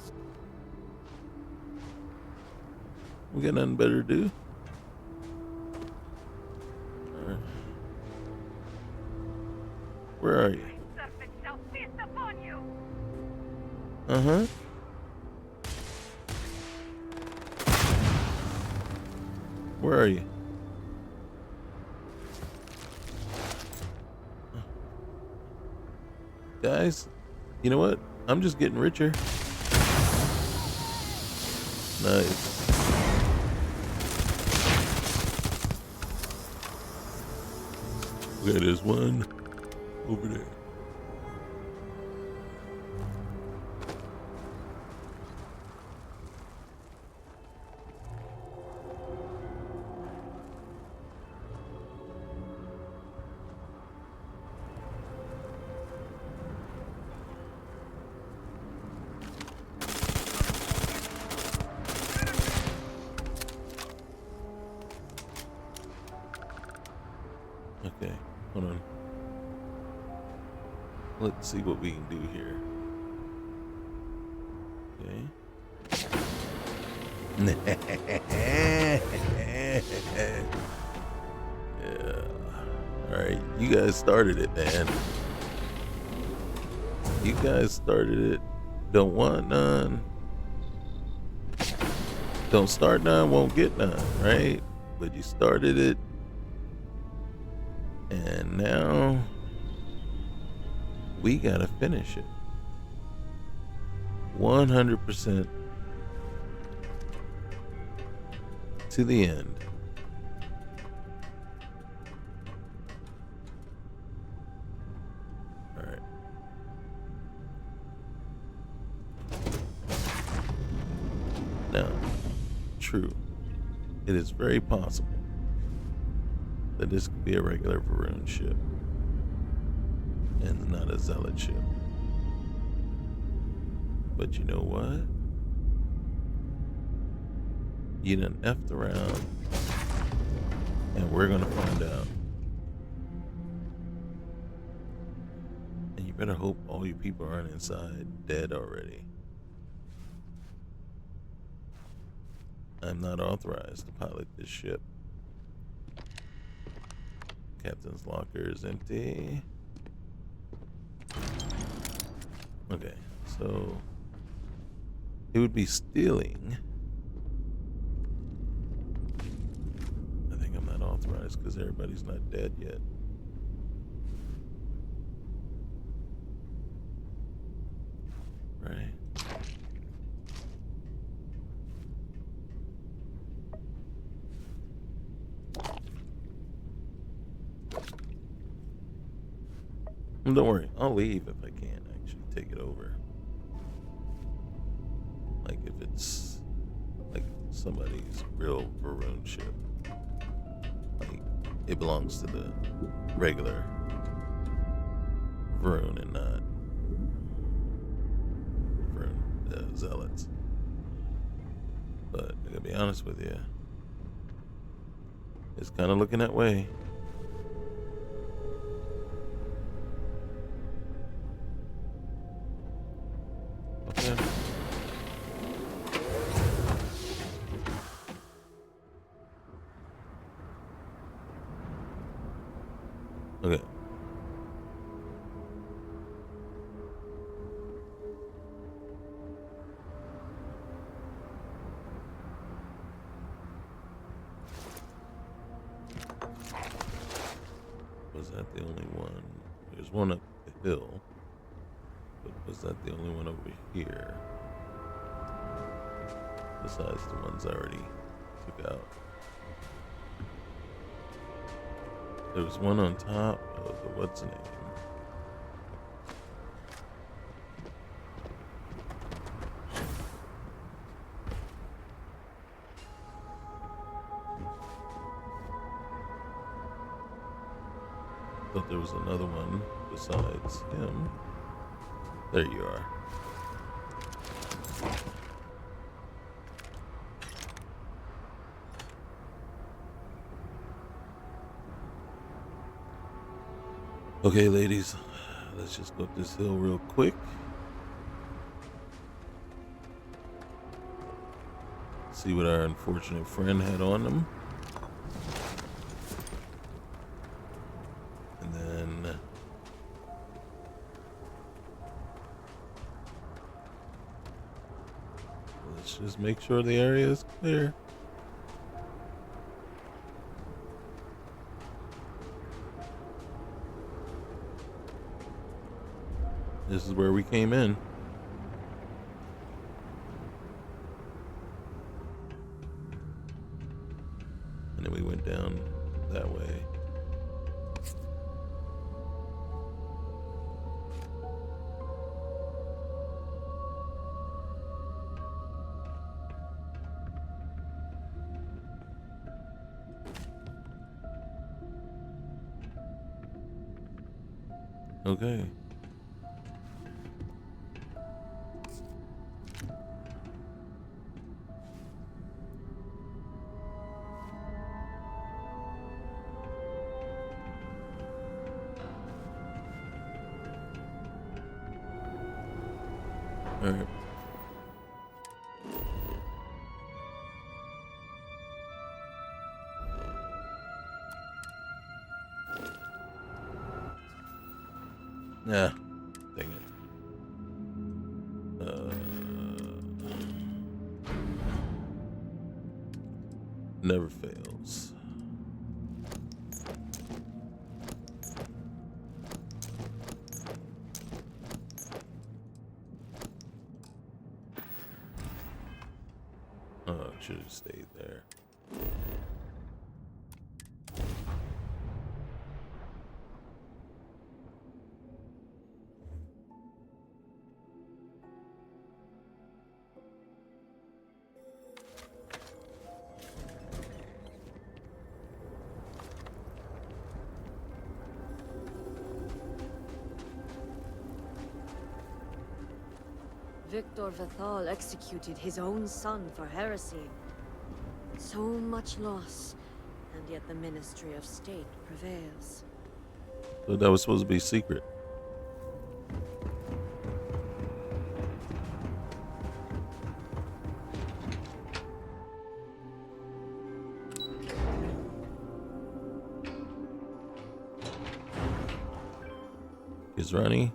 We got nothing better to do. Right. Where are you? Uh-huh. Where are you? Guys, you know what? I'm just getting richer. Nice. Okay, there's one over there. Okay, hold on. Let's see what we can do here. Okay. Yeah. Alright, you guys started it, man. You guys started it. Don't want none. Don't start none, won't get none, right? But you started it. And now we gotta finish it. 100% to the end. All right. Now, true, it is very possible that this could be a regular Varun ship and not a Zealot ship. But you know what? You done effed around, and we're gonna find out. And you better hope all you people aren't inside dead already. I'm not authorized to pilot this ship. Captain's locker is empty. Okay, so it would be stealing. I think I'm not authorized because everybody's not dead yet. Right. And don't worry, I'll leave if I can actually take it over. Like if it's like somebody's real Varun ship. Like it belongs to the regular Varun and not Varun Zealots. But I gotta be honest with you, it's kind of looking that way. Okay. Okay. Was that the only one? There's one up the hill. But was that the only one over here? Besides the ones I already took out. There was one on top of the what's name. Thought there was another one besides him. There you are. Okay, ladies, let's just go up this hill real quick. See what our unfortunate friend had on them. And then let's just make sure the area is clear. This is where we came in. And then we went down that way. Okay. All right. Yeah, dang it. never fails. Oh, should have stayed there. Victor Vathal executed his own son for heresy. So much loss, and yet the Ministry of State prevails. So that was supposed to be secret. Kizrani.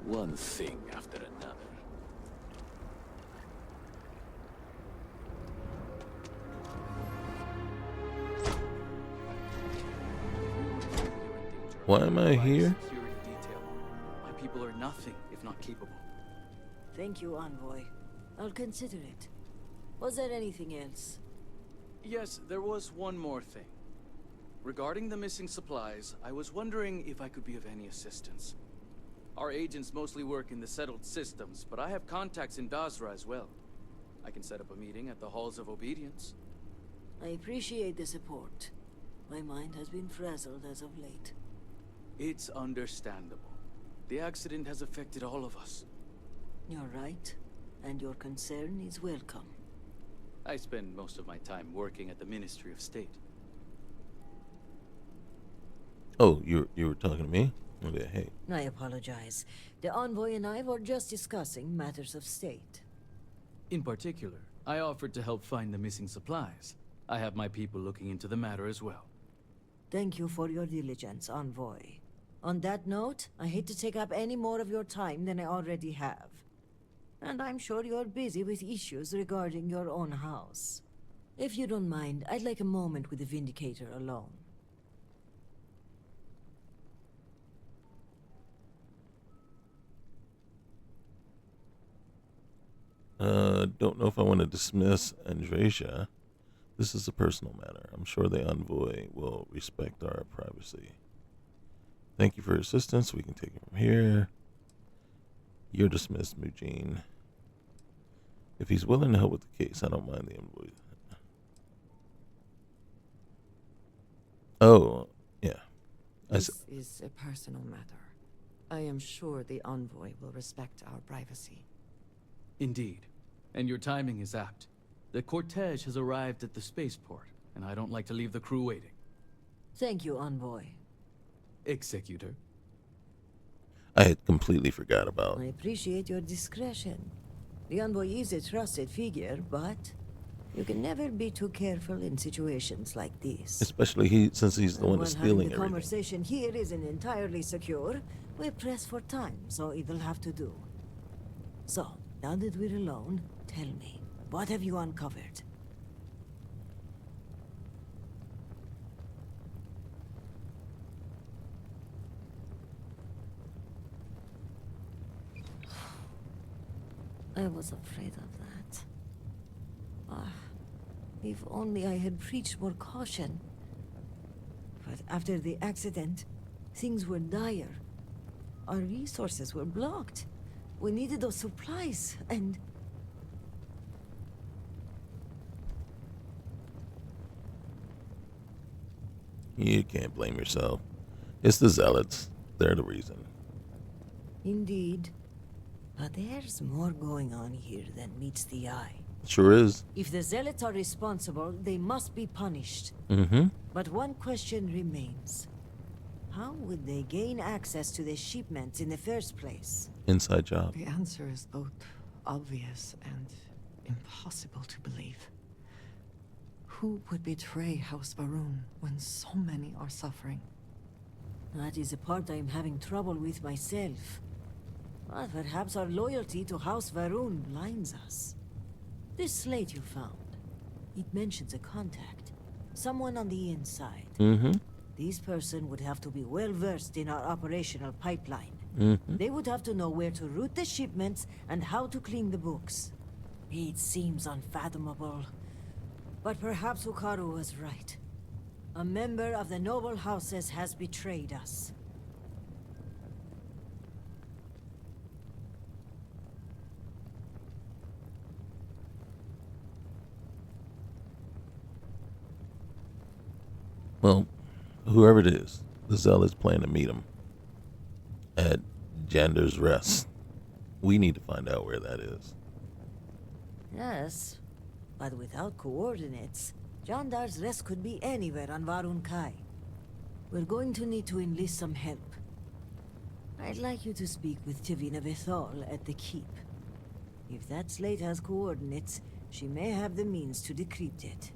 One thing after another. Why am I here? Security detail. My people are nothing if not capable. Thank you, Envoy. I'll consider it. Was there anything else? Yes, there was one more thing. Regarding the missing supplies, I was wondering if I could be of any assistance. Our agents mostly work in the settled systems, but I have contacts in Basra as well. I can set up a meeting at the Halls of Obedience. I appreciate the support. My mind has been frazzled as of late. It's understandable. The accident has affected all of us. You're right, and your concern is welcome. I spend most of my time working at the Ministry of State. Oh, you were talking to me? Okay, hey. I apologize. The Envoy and I were just discussing matters of state. In particular, I offered to help find the missing supplies. I have my people looking into the matter as well. Thank you for your diligence, Envoy. On that note, I hate to take up any more of your time than I already have. And I'm sure you're busy with issues regarding your own house. If you don't mind, I'd like a moment with the Vindicator alone. Don't know if I want to dismiss Andresia. This is a personal matter. I'm sure the Envoy will respect our privacy. Thank you for your assistance. We can take it from here. You're dismissed, Mujin. If he's willing to help with the case, I don't mind the Envoy. Oh, yeah. This is a personal matter. I am sure the Envoy will respect our privacy. Indeed. And your timing is apt. The cortege has arrived at the spaceport, and I don't like to leave the crew waiting. Thank you, Envoy. Executor. I had completely forgot about. I appreciate your discretion. The Envoy is a trusted figure, but you can never be too careful in situations like this. Especially since he's the one that's stealing the everything. conversation here isn't entirely secure. We're pressed for time, so it'll have to do. So, now that we're alone, tell me, what have you uncovered? I was afraid of that. If only I had preached more caution. But after the accident, things were dire. Our resources were blocked. We needed those supplies, and... You can't blame yourself. It's the Zealots. They're the reason. Indeed. But there's more going on here than meets the eye. Sure is. If the Zealots are responsible, they must be punished. Mm-hmm. But one question remains. How would they gain access to the shipments in the first place? inside job? The answer is both obvious and impossible to believe. Who would betray House Varun when so many are suffering? That is the part I'm having trouble with myself. But perhaps our loyalty to House Varun blinds us. This slate you found, it mentions a contact. Someone on the inside. Mm-hmm. This person would have to be well versed in our operational pipeline. Mm-hmm. They would have to know where to route the shipments and how to clean the books. It seems unfathomable. But perhaps Ukaru was right. A member of the noble houses has betrayed us. Well, whoever it is, the Zealots plan to meet him at Jander's Rest. We need to find out where that is. Yes, but without coordinates, Jandar's Rest could be anywhere on Varun Kai. We're going to need to enlist some help. I'd like you to speak with Tivina Vithal at the Keep. If that slate has coordinates, she may have the means to decrypt it.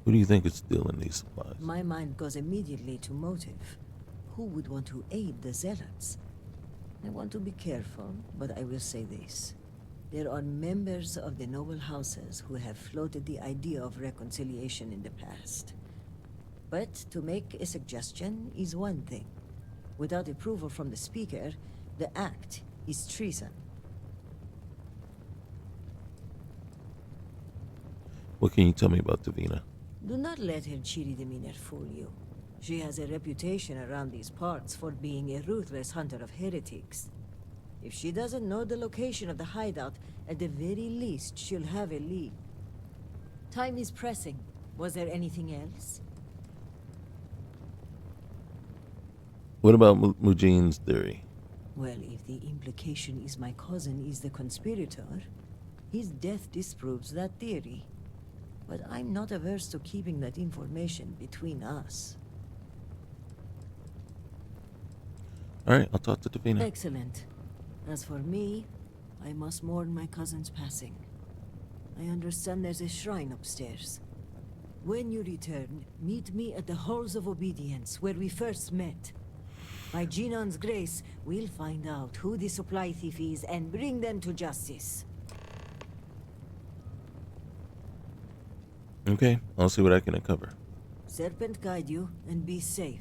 Who do you think is stealing these supplies? My mind goes immediately to motive. Who would want to aid the Zealots? I want to be careful, but I will say this. There are members of the noble houses who have floated the idea of reconciliation in the past. But to make a suggestion is one thing. Without approval from the speaker, the act is treason. What can you tell me about Tivina? Do not let her cheery demeanor fool you. She has a reputation around these parts for being a ruthless hunter of heretics. If she doesn't know the location of the hideout, at the very least, she'll have a lead. Time is pressing. Was there anything else? What about Mujine's theory? Well, if the implication is my cousin is the conspirator, his death disproves that theory. But I'm not averse to keeping that information between us. Alright, I'll talk to Tivina. Excellent. As for me, I must mourn my cousin's passing. I understand there's a shrine upstairs. When you return, meet me at the Halls of Obedience, where we first met. By Jinan's grace, we'll find out who the supply thief is and bring them to justice. Okay, I'll see what I can uncover. Serpent guide you, and be safe.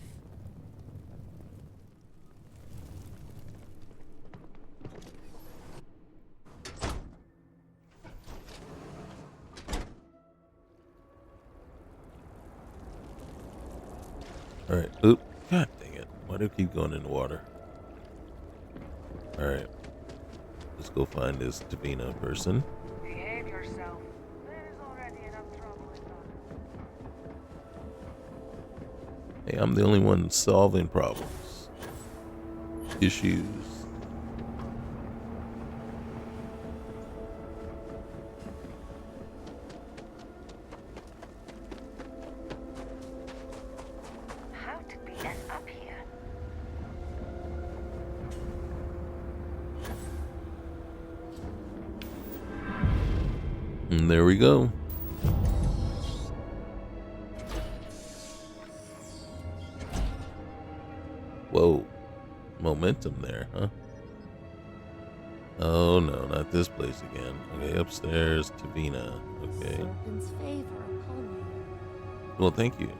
Alright, oop. God dang it. Why do I keep going in the water? Alright. Let's go find this Tivina person. Behave yourself. There is already enough trouble in Hey, I'm the only one solving problems. Issues. How did we end up here? And there we go. Whoa. Momentum there, huh? Oh no, not this place again. Okay, upstairs, Tivina. Okay. Serpent's favor upon you. Well, thank you.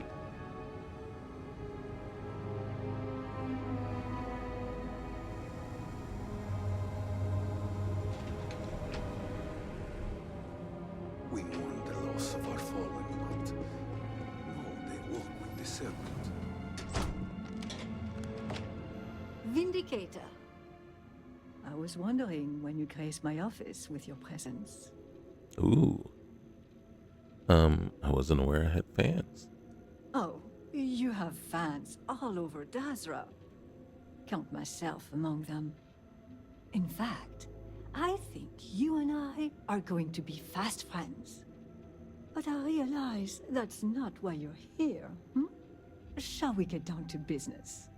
We mourn the loss of our fallen, but no, they walk with the serpent. Vindicator. I was wondering when you graced my office with your presence. Ooh. I wasn't aware I had fans. Oh, you have fans all over Dazra. Count myself among them. In fact, I think you and I are going to be fast friends. But I realize that's not why you're here, hmm? shall we get down to business?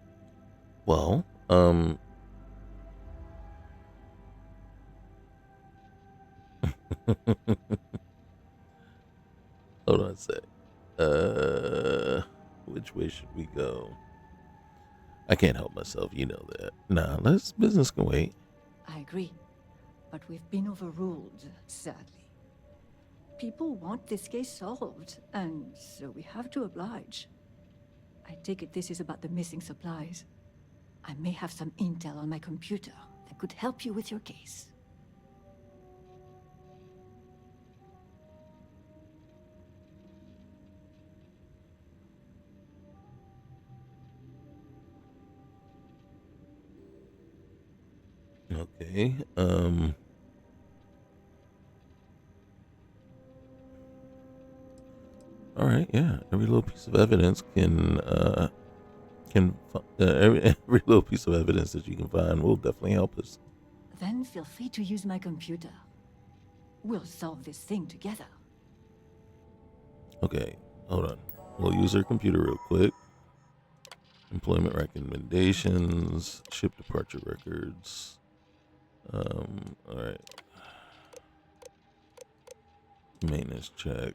Well, hold on a sec. Which way should we go? I can't help myself, you know that. Nah, business can wait. I agree, but we've been overruled, sadly. People want this case solved, and so we have to oblige. I take it this is about the missing supplies. I may have some intel on my computer that could help you with your case. Okay. All right. Yeah. Every little piece of evidence every little piece of evidence that you can find will definitely help us. Then feel free to use my computer. We'll solve this thing together. Okay. Hold on. We'll use our computer real quick. Employment recommendations, ship departure records. All right. Maintenance check.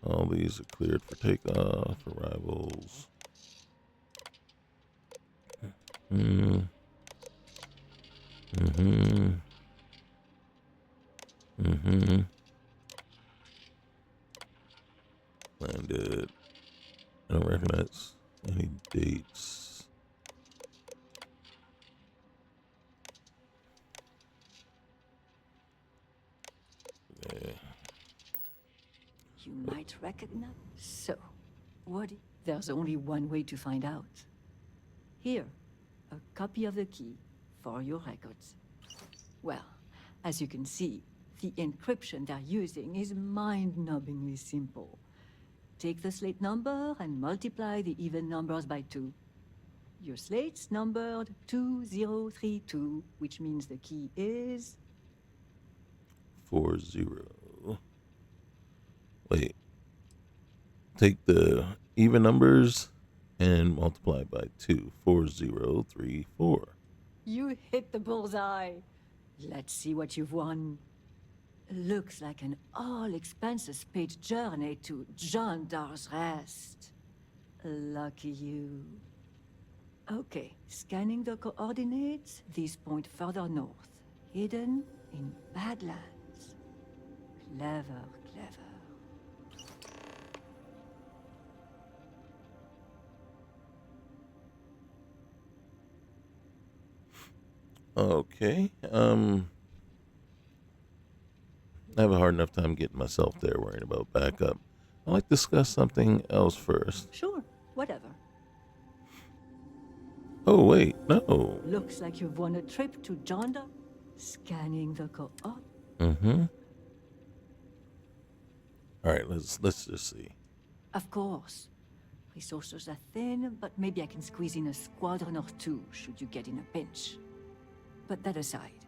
All these are cleared for takeoff, arrivals. Landed. I don't recognize any dates. Okay. You might recognize. So, there's only one way to find out. Here, a copy of the key for your records. Well, as you can see, the encryption they're using is mind-numbingly simple. Take the slate number and multiply the even numbers by 2. Your slate's numbered 2032, which means the key is 40. Wait. Take the even numbers and multiply by 2. 4034. You hit the bullseye. Let's see what you've won. Looks like an all-expenses-paid journey to Jandar's Rest. Lucky you. Okay, scanning the coordinates. These point further north, hidden in Badlands. Clever. Okay. I have a hard enough time getting myself there worrying about backup. I'd like to discuss something else first. Sure, whatever. Oh, wait, no. Looks like you've won a trip to Janda. Scanning the All right, let's just see. Of course. Resources are thin, but maybe I can squeeze in a squadron or 2 should you get in a pinch. But that aside,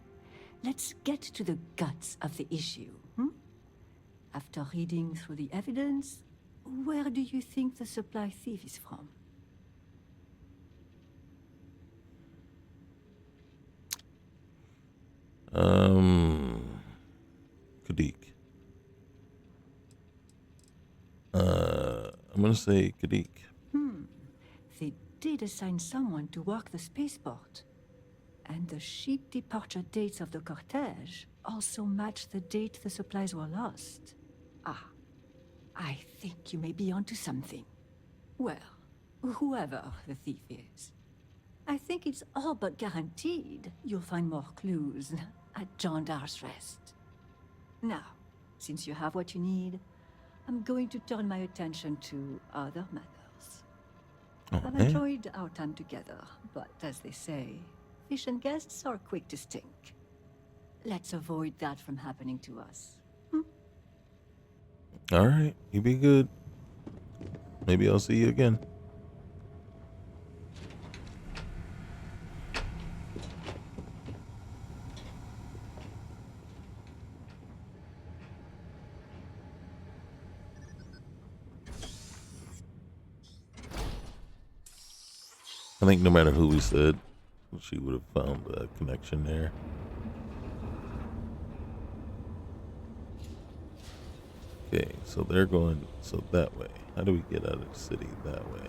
let's get to the guts of the issue. After reading through the evidence, where do you think the supply thief is from? Kadik. I'm gonna say Kadik. They did assign someone to work the spaceport. And the ship departure dates of the cortege also match the date the supplies were lost. I think you may be onto something. Well, whoever the thief is. I think it's all but guaranteed you'll find more clues at Jandar's Rest. Now, since you have what you need, I'm going to turn my attention to other matters. I've enjoyed our time together, but as they say, fish and guests are quick to stink. Let's avoid that from happening to us. All right, you be good. Maybe I'll see you again. I think no matter who we said, she would have found a connection there. Okay, so they're going that way. How do we get out of the city that way?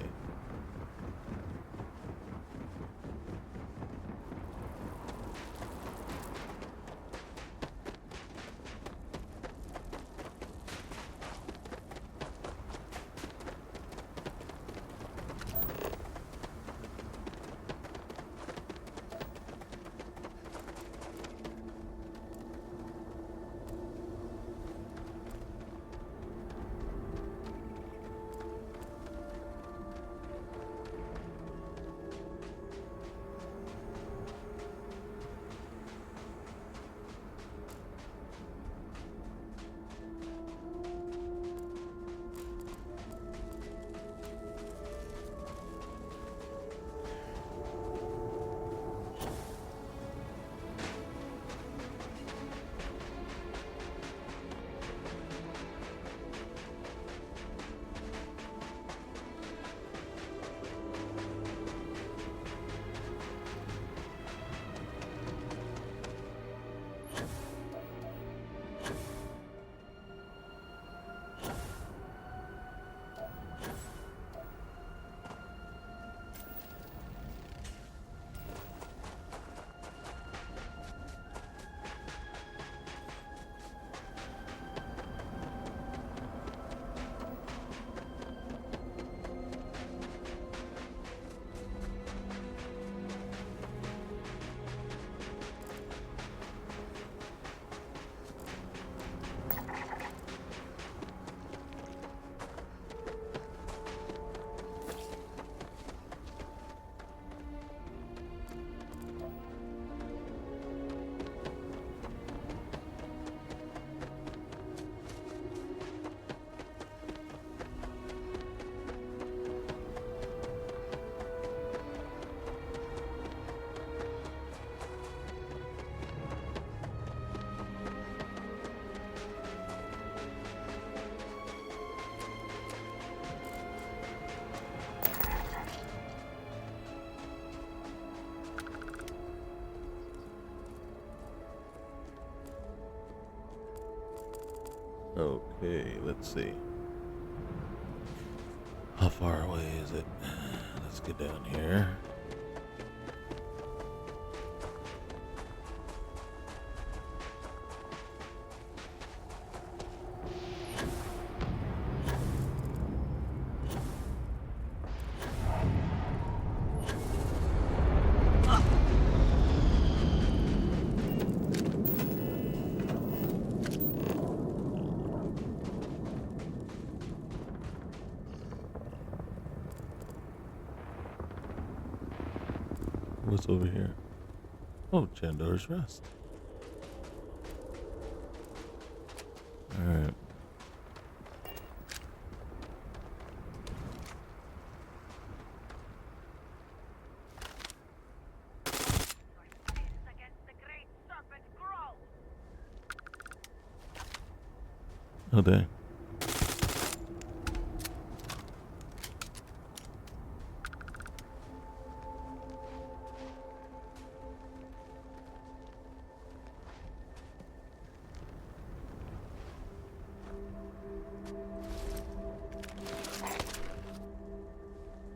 Okay, let's see. How far away is it? Let's get down here. What's over here? Oh, Chandor's Rest. Alright. Oh, dang.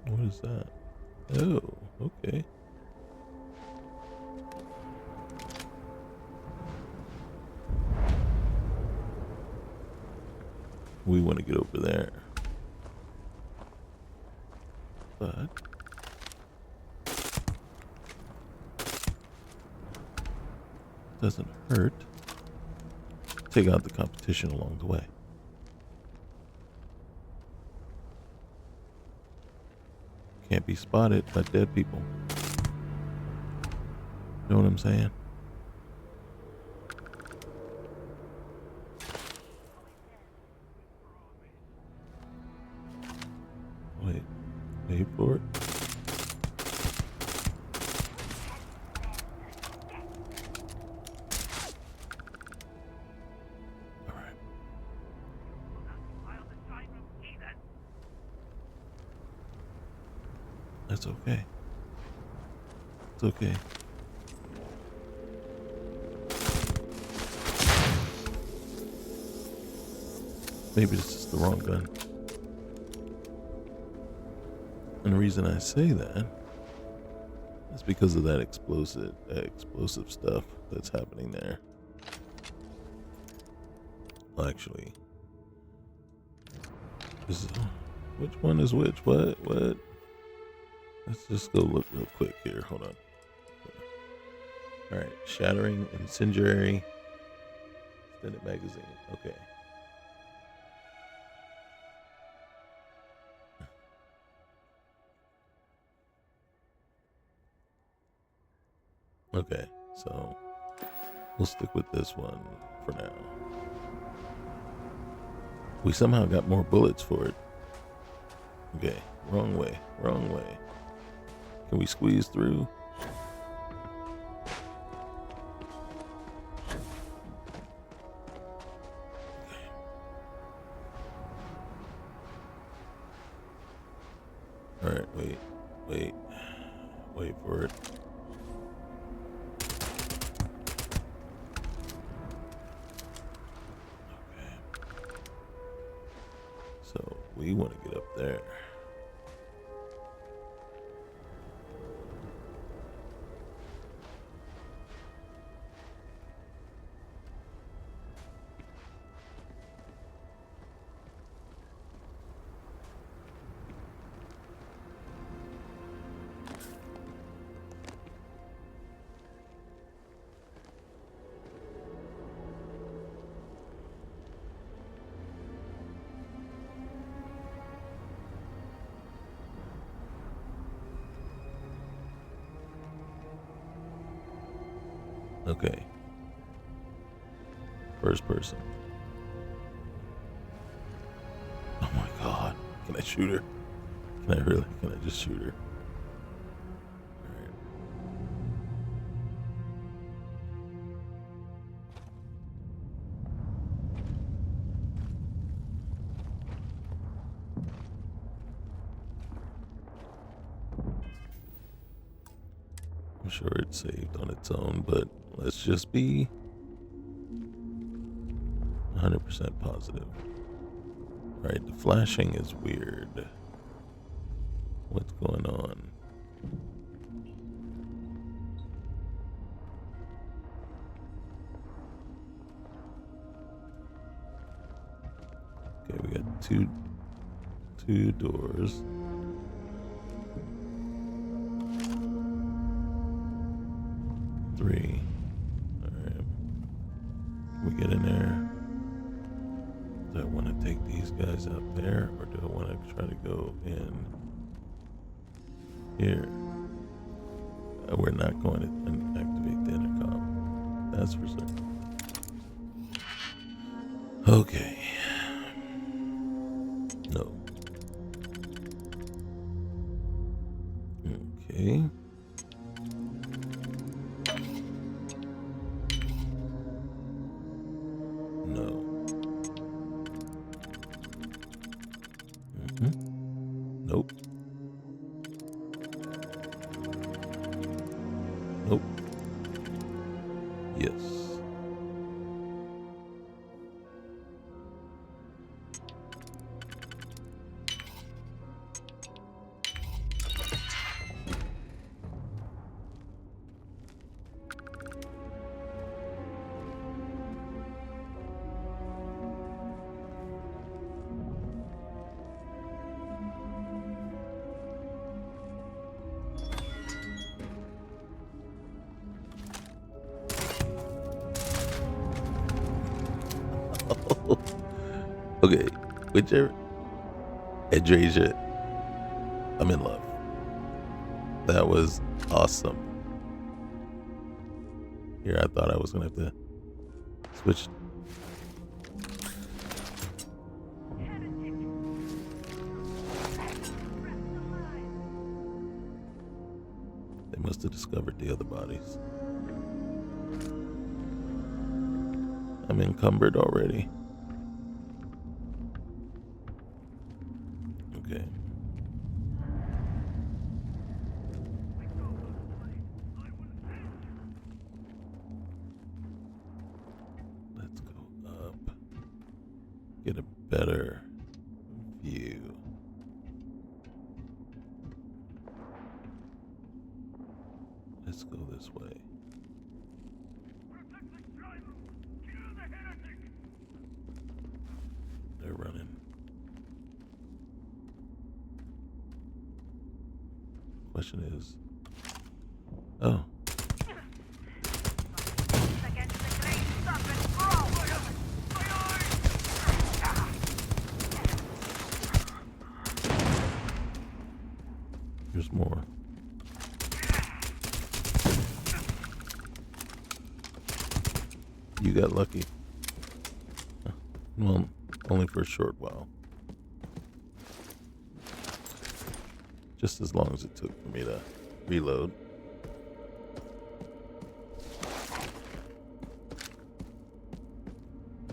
What is that? Oh, okay. We want to get over there. But doesn't hurt. Take out the competition along the way. Can't be spotted by dead people. Know what I'm saying? Wait for it. All right. That's okay. It's okay. Maybe this is the wrong gun. And the reason I say that is because of that explosive stuff that's happening there. Well, actually, which one is which? What? Let's just go look real quick here. Hold on. All right, shattering, incendiary, extended magazine. Okay. Okay, so we'll stick with this one for now. We somehow got more bullets for it. Okay, wrong way. Can we squeeze through? All right, wait for it. So we want to get up there. Okay. First person. Oh my god. Can I shoot her? Can I just shoot her? Alright. I'm sure it's saved on its own, but let's just be 100% positive. Alright, the flashing is weird. What's going on? Okay, we got two doors. Three. Alright. Can we get in there? Do I want to take these guys out there, or do I want to try to go in here? We're not going to activate the intercom. That's for certain. Okay. No. Okay. No. Nope. Nope. Yes. Okay, whichever Adreja, I'm in love. That was awesome. Here, I thought I was gonna have to switch. They must have discovered the other bodies. I'm encumbered already. Okay. get a better view. Let's go this way. They're running. Question is, oh. There's more. You got lucky. Well, only for a short while. Just as long as it took for me to reload.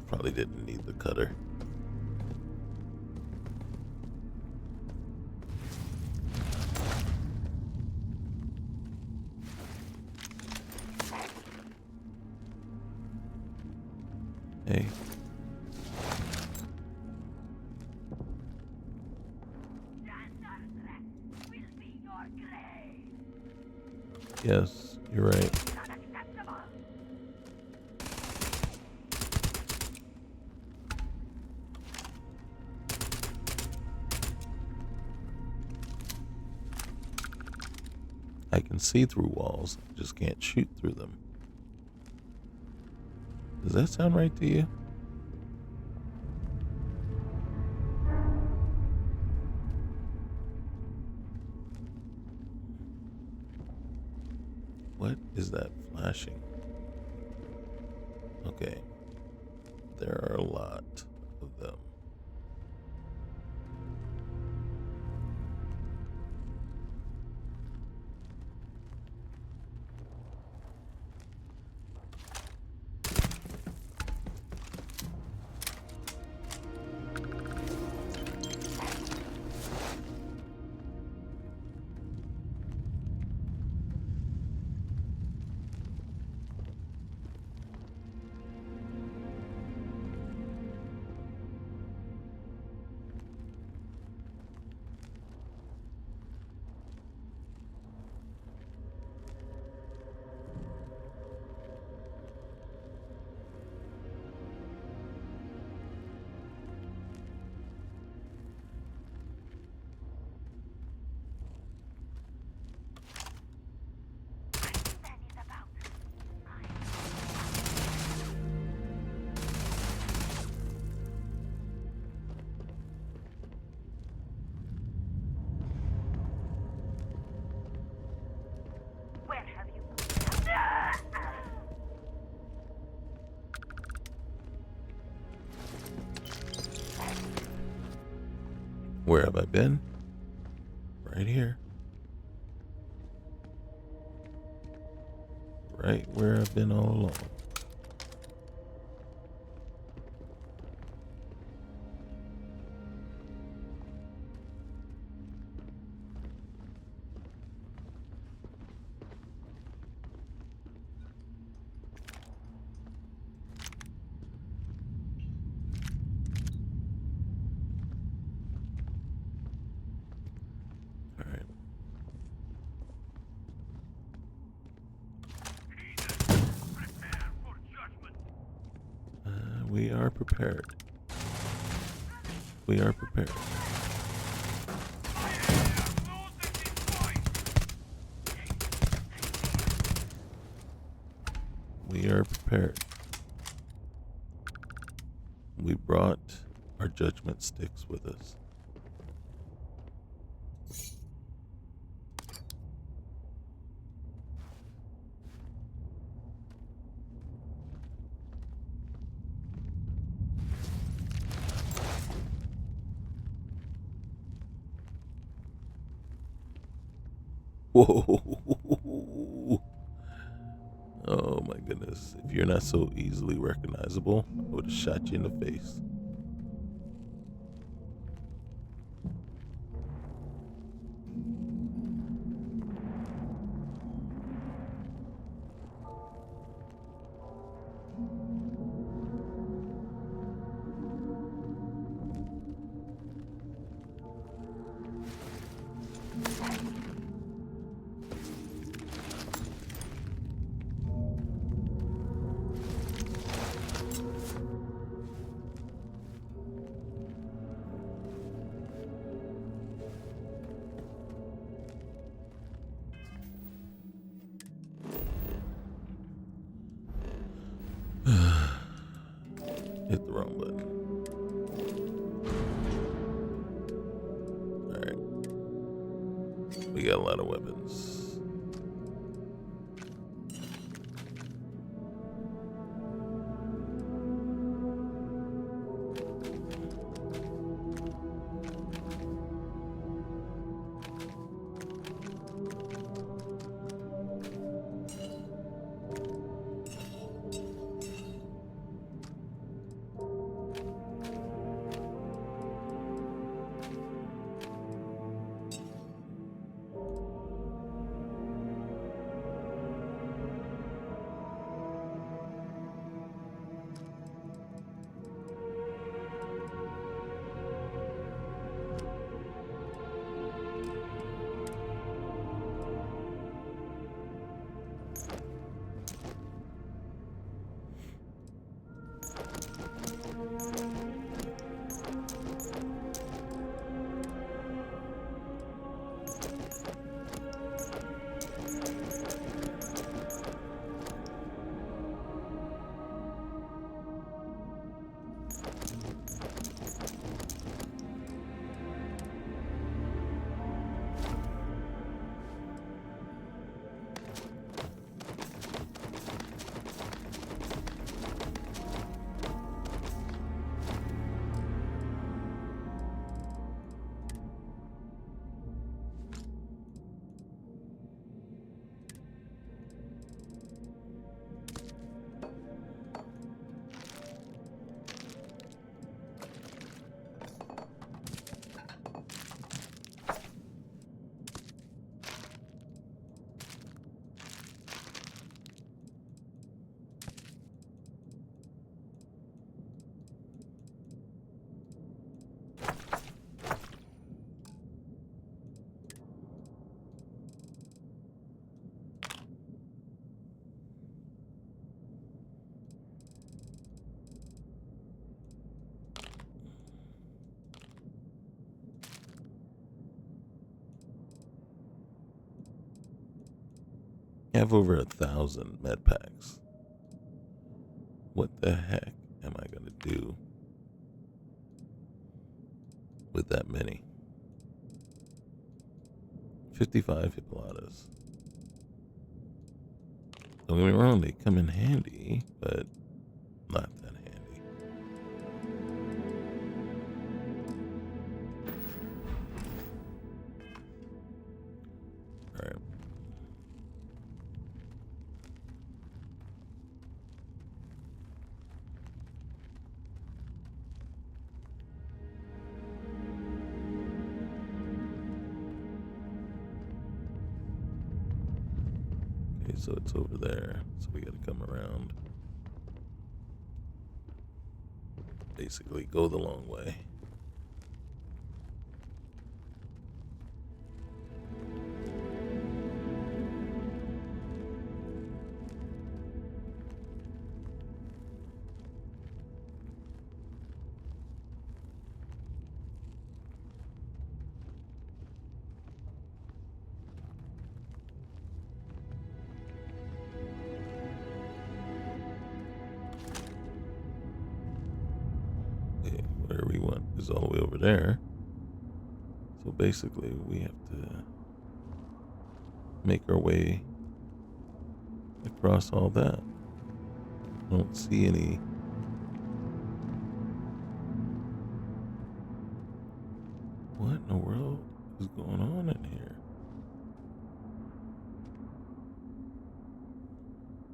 Probably didn't need the cutter. Hey. Yes, you're right. I can see through walls, just can't shoot through them. Does that sound right to you? What is that flashing? Okay. There are a lot of them. Where have I been? Right here. Right where I've been all along. We are prepared. We are prepared. We are prepared. We brought our judgment sticks with us. Whoa. Oh my goodness. If you're not so easily recognizable, I would have shot you in the face. Hit the wrong button. Alright. We got a lot of weapons. I have over 1,000 med packs. What the heck am I gonna do with that many? 55 Hippolytas. Don't get me wrong, they come in handy, but not that handy. Alright. Okay, so it's over there, so we gotta come around. Basically, go the long way. Whatever we want is all the way over there. So basically, we have to make our way across all that. I don't see any. What in the world is going on in here?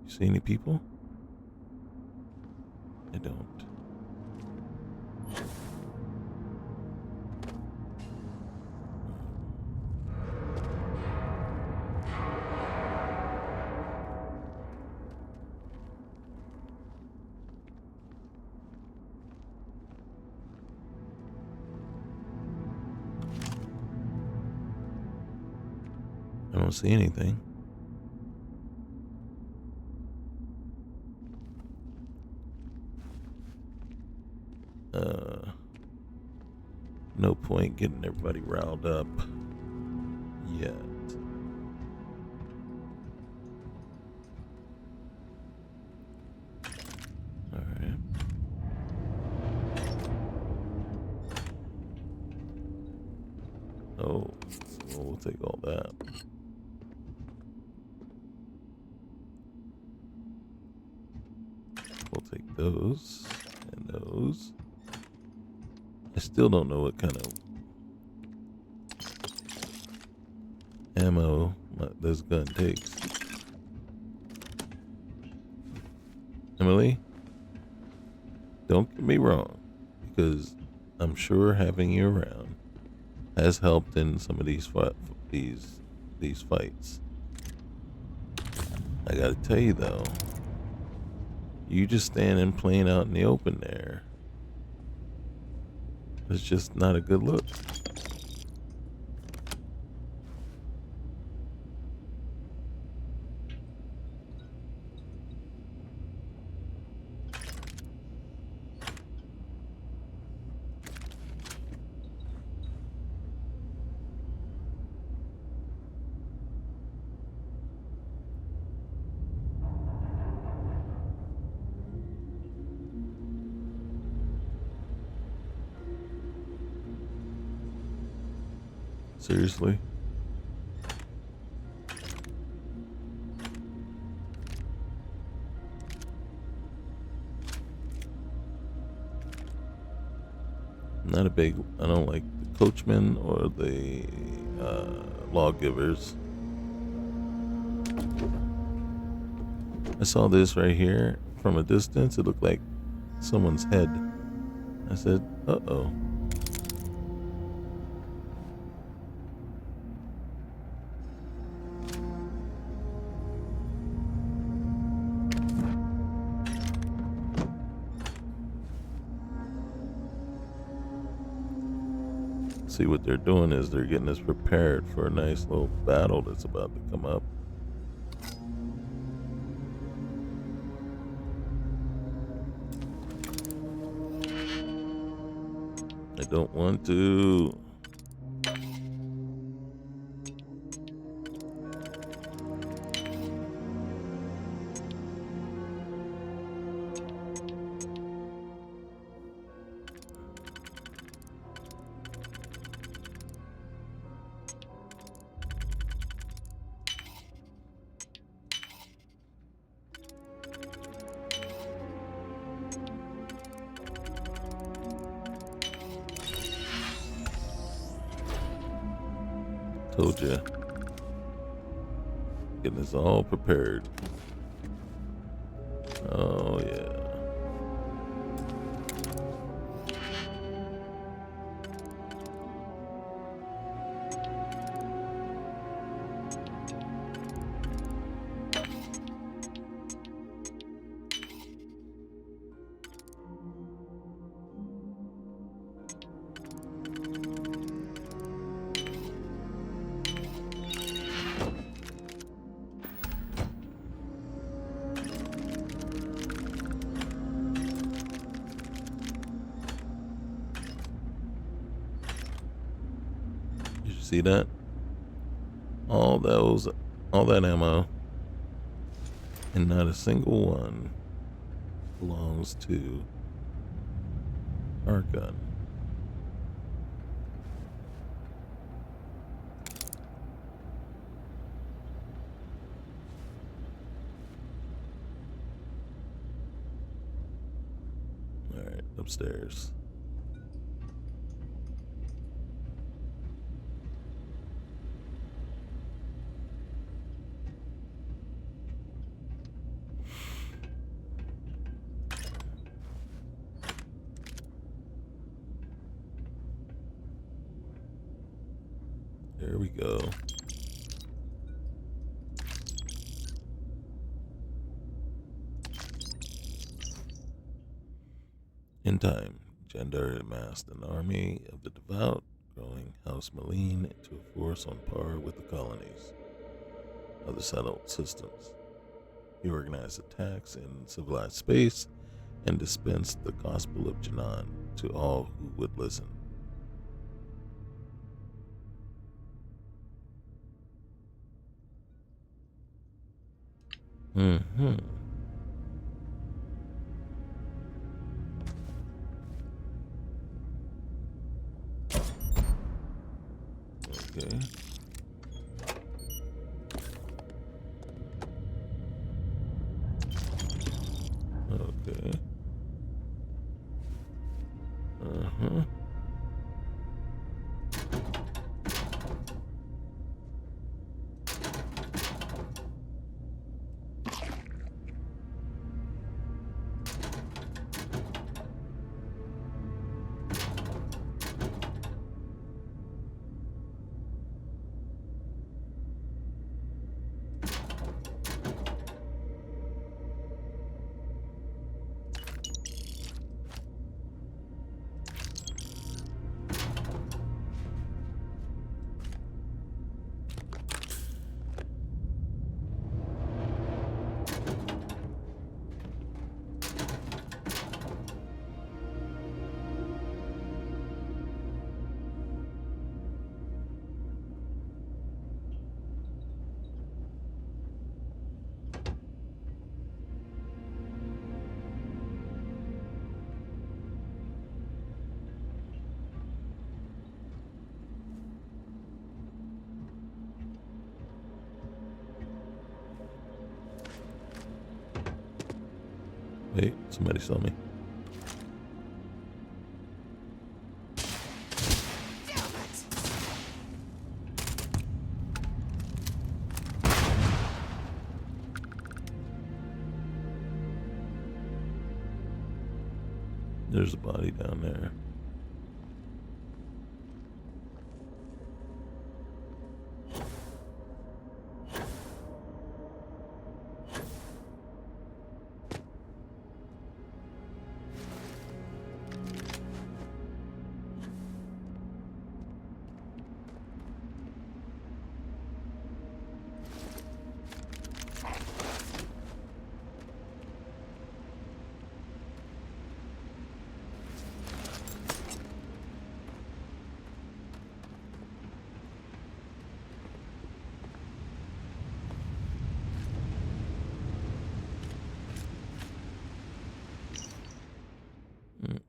You see any people? I don't. I don't see anything. No point getting everybody riled up yet. Oh, well, we'll take all that. We'll take those and those. I still don't know what kind of ammo this gun takes. Emily, don't get me wrong, because I'm sure having you around has helped in some of these fights. I gotta tell you though, you just standing playing out in the open there, it's just not a good look. Seriously? Not a big, I don't like the coachmen or the lawgivers. I saw this right here from a distance. It looked like someone's head. I said, uh-oh. See, what they're doing is they're getting us prepared for a nice little battle that's about to come up. I don't want to. Told ya. Getting us all prepared. Oh, yeah. See that? All that ammo, and not a single one belongs to our gun. All right, upstairs. There we go. In time, Jandar amassed an army of the devout, growing House Malign into a force on par with the colonies of the settled systems. He organized attacks in civilized space and dispensed the gospel of Janan to all who would listen. Mm-hmm. Okay. Okay. Uh-huh. Wait, somebody saw me. There's a body down there.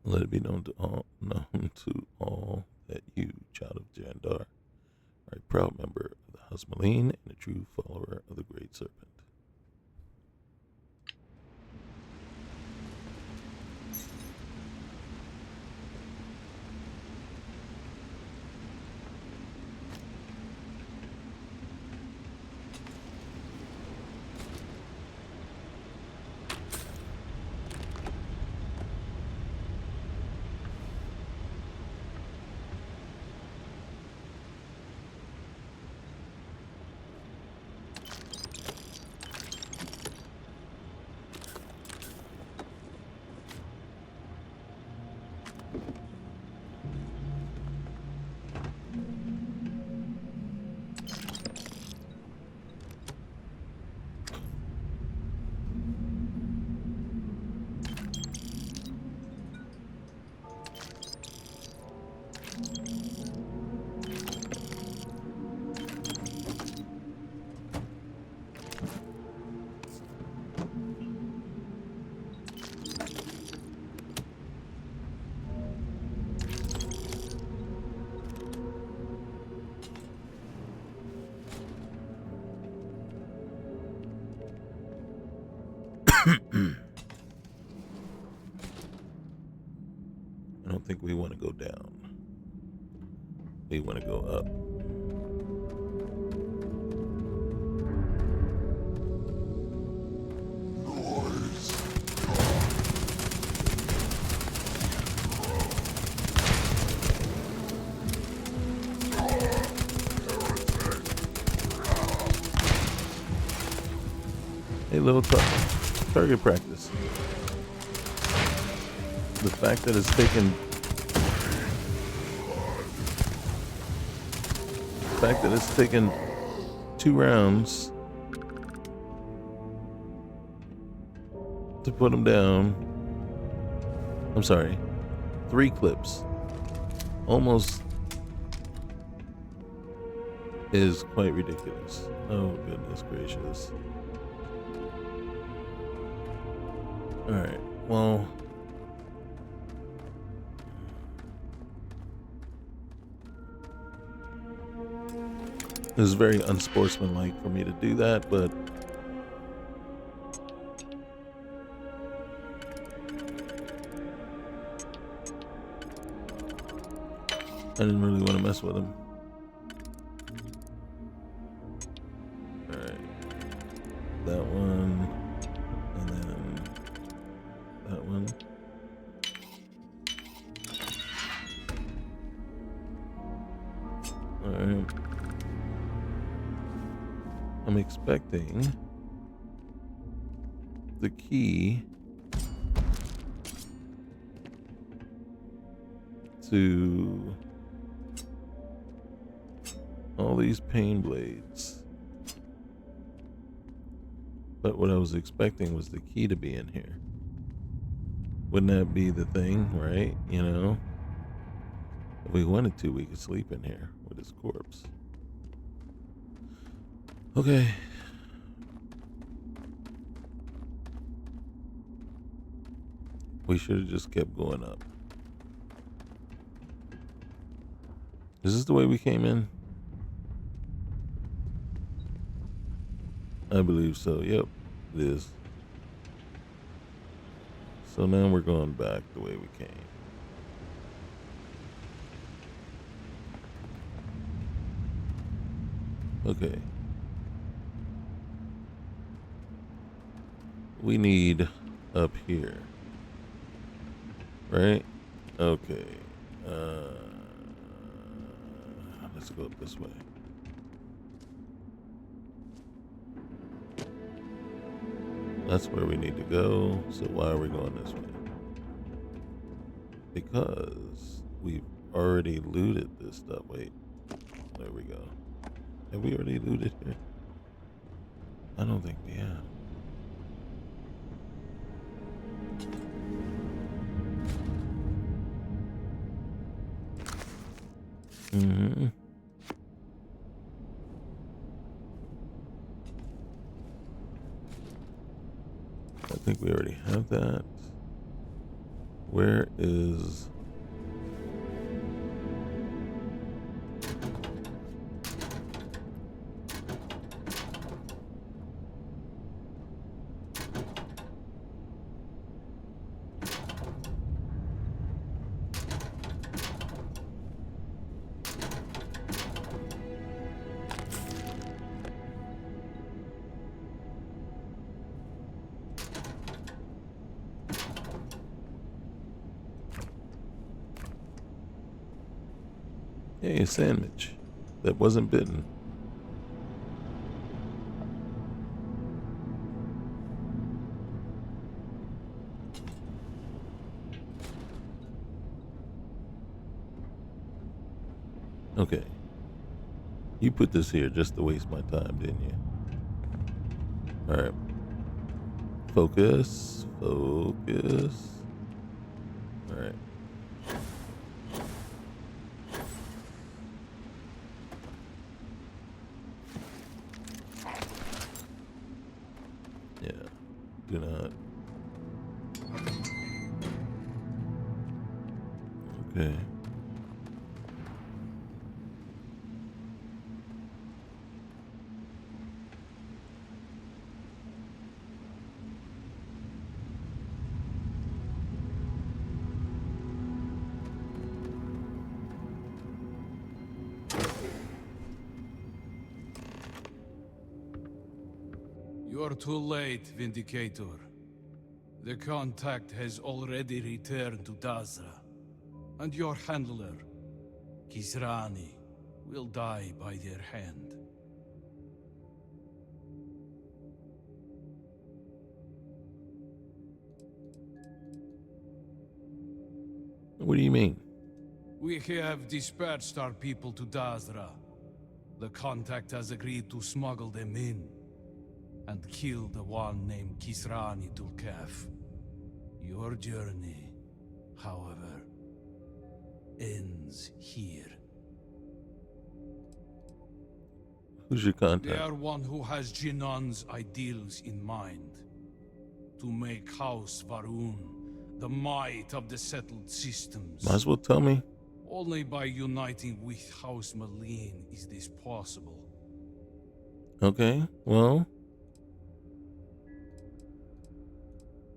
Let it be known to all that you, child of Jandar, are a proud member of the House Malign and a true follower of the Great Serpent. I don't think we want to go down. We want to go up. Hey, little target practice. The fact that it's taken 2 rounds to put him down. I'm sorry, 3 clips almost is quite ridiculous. Oh goodness gracious. All right, well, It was very unsportsmanlike for me to do that, but I didn't really want to mess with him. Alright. That one. And then that one. Alright. I'm expecting the key to all these pain blades. But what I was expecting was the key to be in here. Wouldn't that be the thing, right? You know? If we wanted to, we could sleep in here with his corpse. Okay. We should have just kept going up. Is this the way we came in? I believe so. Yep, it is. So now we're going back the way we came. Okay. We need up here. Right? Okay. Let's go up this way. That's where we need to go. So why are we going this way? Because we've already looted this stuff. Wait. There we go. Have we already looted here? I don't think we have. Mm-hmm. I think we already have that. Where is... Hey, a sandwich that wasn't bitten. Okay. You put this here just to waste my time, didn't you? Alright. Focus. Focus. Alright. Yeah. Do not. Okay. You're too late, Vindicator. The contact has already returned to Dazra, and your handler, Kisrani, will die by their hand. What do you mean? We have dispatched our people to Dazra. The contact has agreed to smuggle them in and kill the one named Kisrani Tulkaf. Your journey, however, ends here. Who's your contact? They are one who has Jinan's ideals in mind. To make House Varun the might of the settled systems. Might as well tell me. Only by uniting with House Malin is this possible. Okay, well,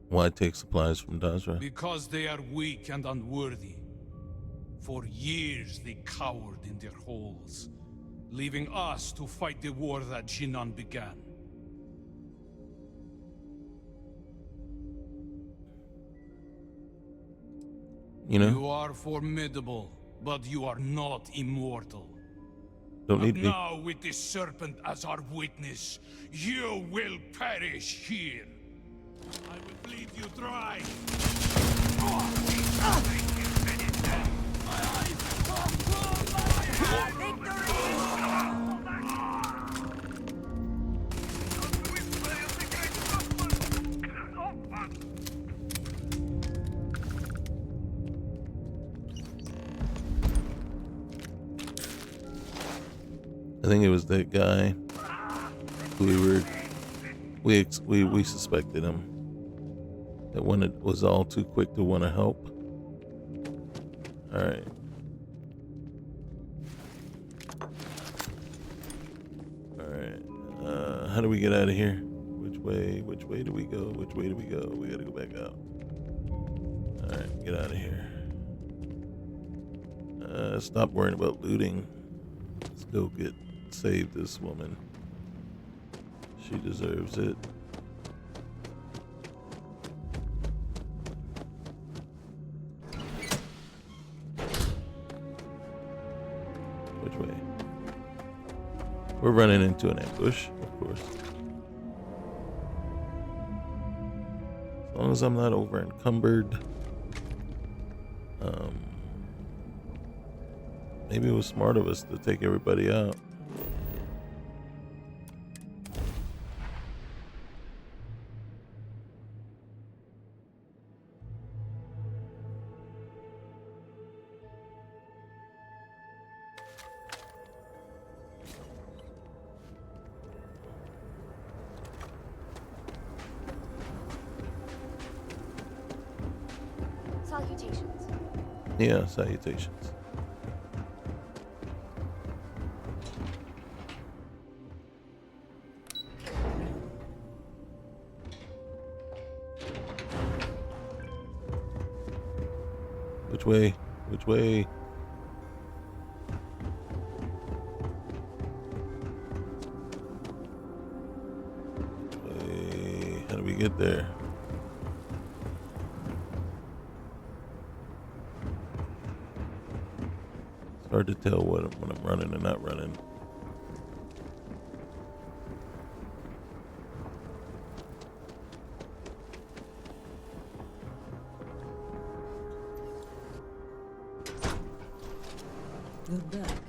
why take supplies from Dazra? Because they are weak and unworthy. For years they cowered in their holes, leaving us to fight the war that Shinan began. You know? You are formidable, but you are not immortal. Don't need And me. now, with this serpent as our witness, you will perish here. I will bleed you dry. I think it was that guy who we suspected him. That one was all too quick to want to help. All right. All right. How do we get out of here? Which way? Which way do we go? Which way do we go? We gotta go back out. All right, get out of here. Stop worrying about looting. Let's go save this woman. She deserves it. Which way? We're running into an ambush, of course. As long as I'm not over encumbered. Maybe it was smart of us to take everybody out. Salutations. Yeah, salutations. Which way? Which way? How do we get there? It's hard to tell when I'm running and not running. You're back.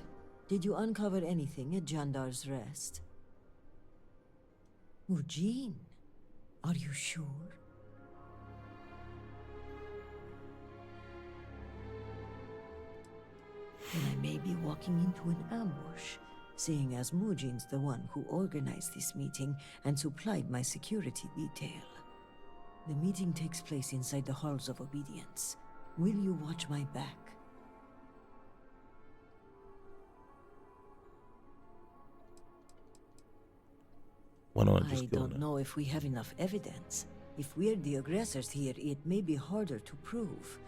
Did you uncover anything at Jandar's Rest? Eugene, are you sure? Then I may be walking into an ambush, seeing as Mujine's the one who organized this meeting and supplied my security detail. The meeting takes place inside the Halls of Obedience. Will you watch my back? Why don't I just I go don't now? know if we have enough evidence. If we're the aggressors here, it may be harder to prove.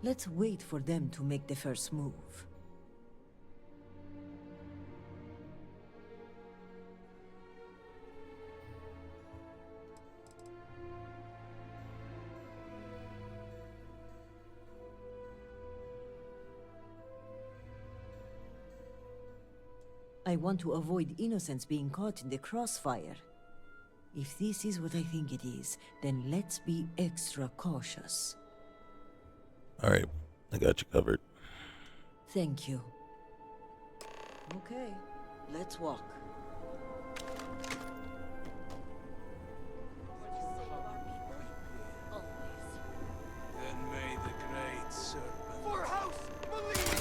Let's wait for them to make the first move. I want to avoid innocents being caught in the crossfire. If this is what I think it is, then let's be extra cautious. All right, I got you covered. Thank you. Okay, let's walk. Then may the great serpent... For House Believe!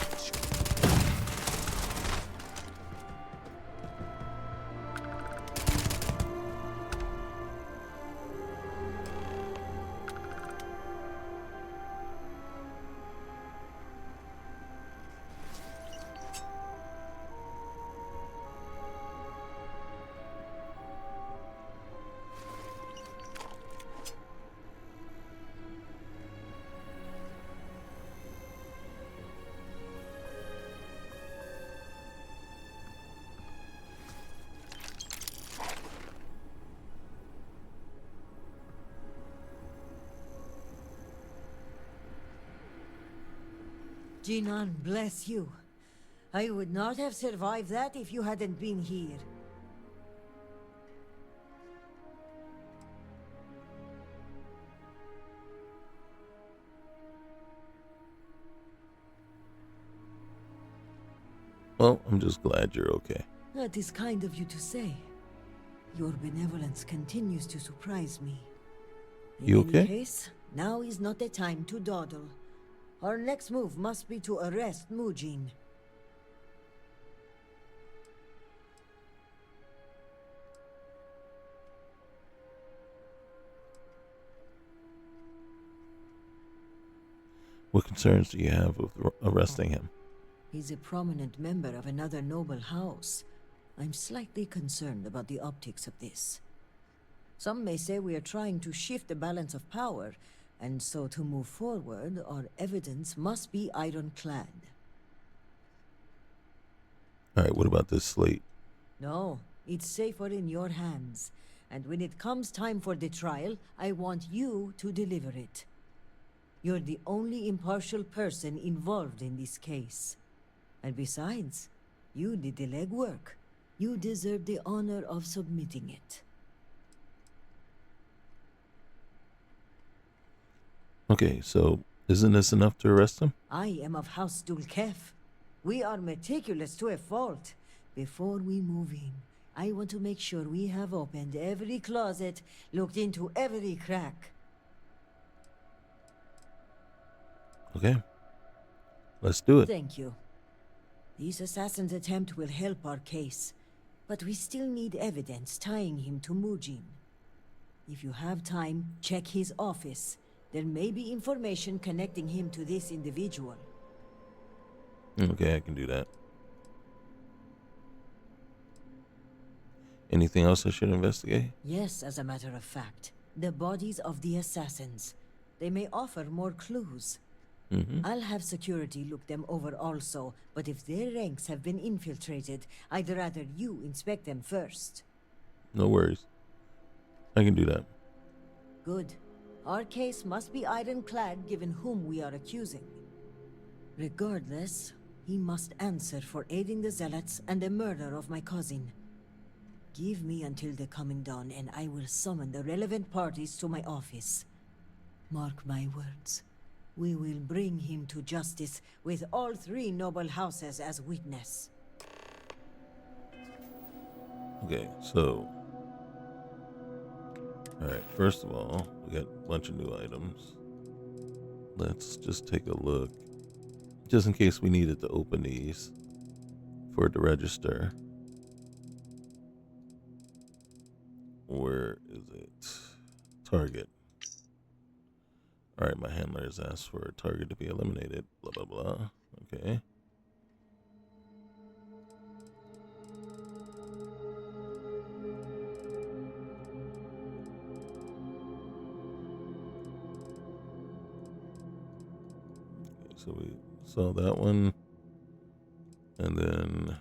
Jinan, bless you. I would not have survived that if you hadn't been here. Well, I'm just glad you're okay. That is kind of you to say. Your benevolence continues to surprise me. You In okay? any case, now is not the time to dawdle. Our next move must be to arrest Mujin. What concerns do you have with arresting him? He's a prominent member of another noble house. I'm slightly concerned about the optics of this. Some may say we are trying to shift the balance of power, and so to move forward, our evidence must be ironclad. Alright, what about this slate? No, it's safer in your hands. And when it comes time for the trial, I want you to deliver it. You're the only impartial person involved in this case. And besides, you did the legwork. You deserve the honor of submitting it. Okay, so isn't this enough to arrest him? I am of House Dulkef. We are meticulous to a fault. Before we move in, I want to make sure we have opened every closet, looked into every crack. Okay. Let's do it. Thank you. This assassin's attempt will help our case, but we still need evidence tying him to Mujin. If you have time, check his office. There may be information connecting him to this individual. Okay, I can do that. Anything else I should investigate? Yes, as a matter of fact. The bodies of the assassins. They may offer more clues. I'll have security look them over also, but if their ranks have been infiltrated, I'd rather you inspect them first. No worries. I can do that. Good. Our case must be ironclad given whom we are accusing. Regardless, he must answer for aiding the Zealots and the murder of my cousin. Give me until the coming dawn and I will summon the relevant parties to my office. Mark my words. We will bring him to justice with all three noble houses as witness. Okay, so... Alright, first of all, we got a bunch of new items. Let's just take a look. Just in case we needed to open these for the register. Where is it? Target. Alright, my handler has asked for a target to be eliminated. Blah, blah, blah. Okay. So we saw that one. And then...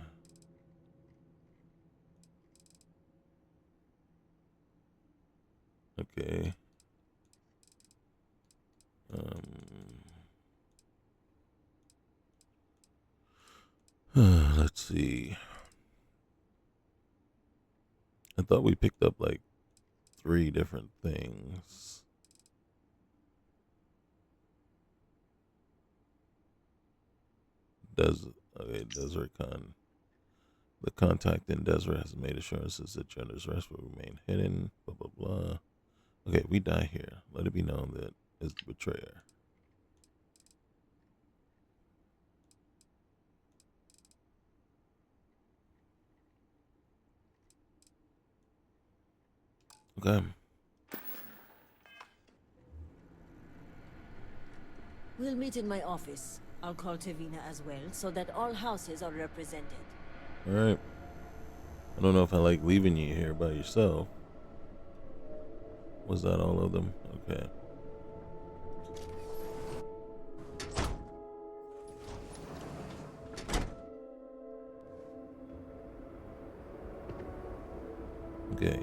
Okay. Let's see. I thought we picked up like 3 different things. Desert Con. The contact in Desert has made assurances that Jenner's rest will remain hidden. Blah, blah, blah. Okay, we die here. Let it be known that is the betrayer. Okay. We'll meet in my office. I'll call Tevina as well, so that all houses are represented. Alright. I don't know if I like leaving you here by yourself. Was that all of them? Okay. Okay.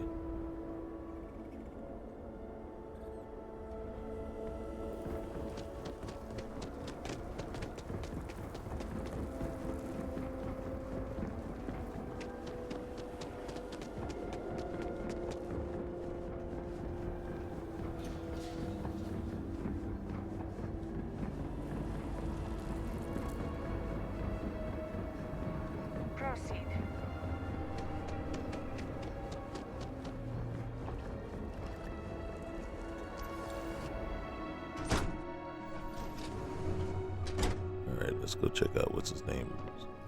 Proceed. All right, let's go check out what's his name's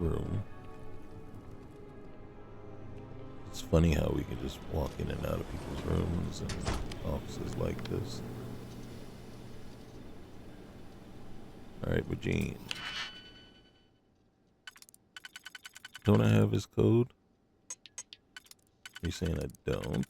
room. It's funny how we can just walk in and out of people's rooms and offices like this. All right, Regine. Don't I have his code? You're saying I don't?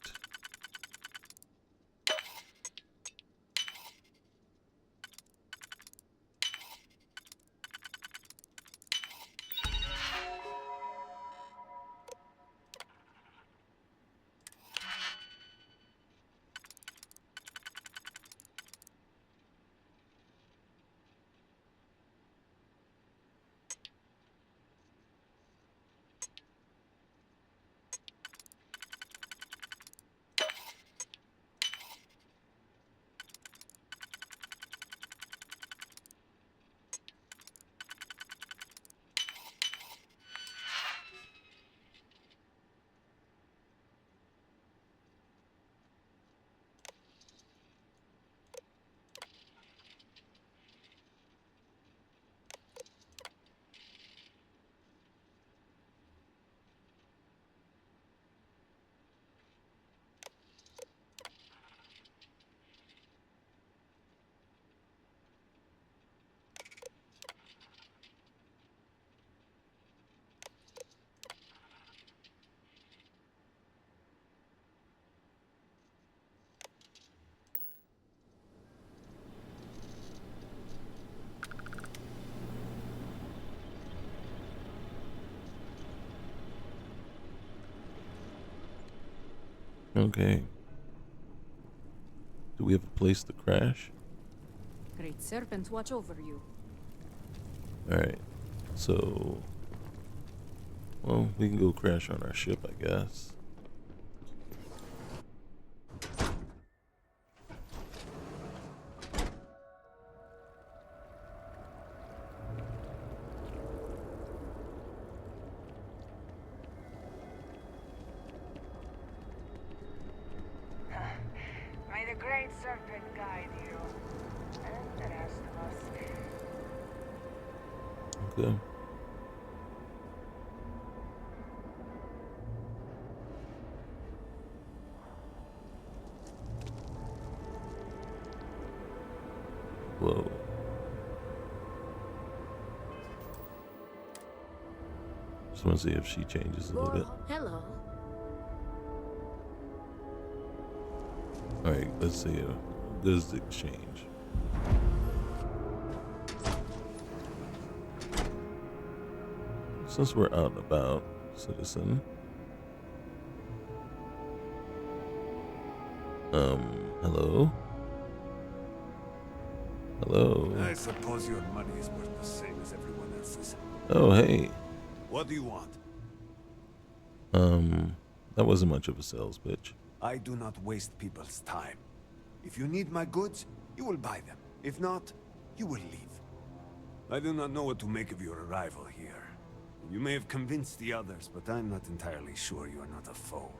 Okay. Do we have a place to crash? Great serpent, watch over you. Alright. So, well, we can go crash on our ship, I guess. May the great serpent guide you. And the rest of us. Okay. Whoa. Just want to see if she changes a little bit. Hello. Alright, let's see a goods exchange. Since we're out and about, citizen. Hello? Hello? I suppose your money is worth the same as everyone else's. Oh, hey. What do you want? That wasn't much of a sales pitch. I do not waste people's time. If you need my goods, you will buy them. If not, you will leave. I do not know what to make of your arrival here. You may have convinced the others, but I'm not entirely sure you are not a foe.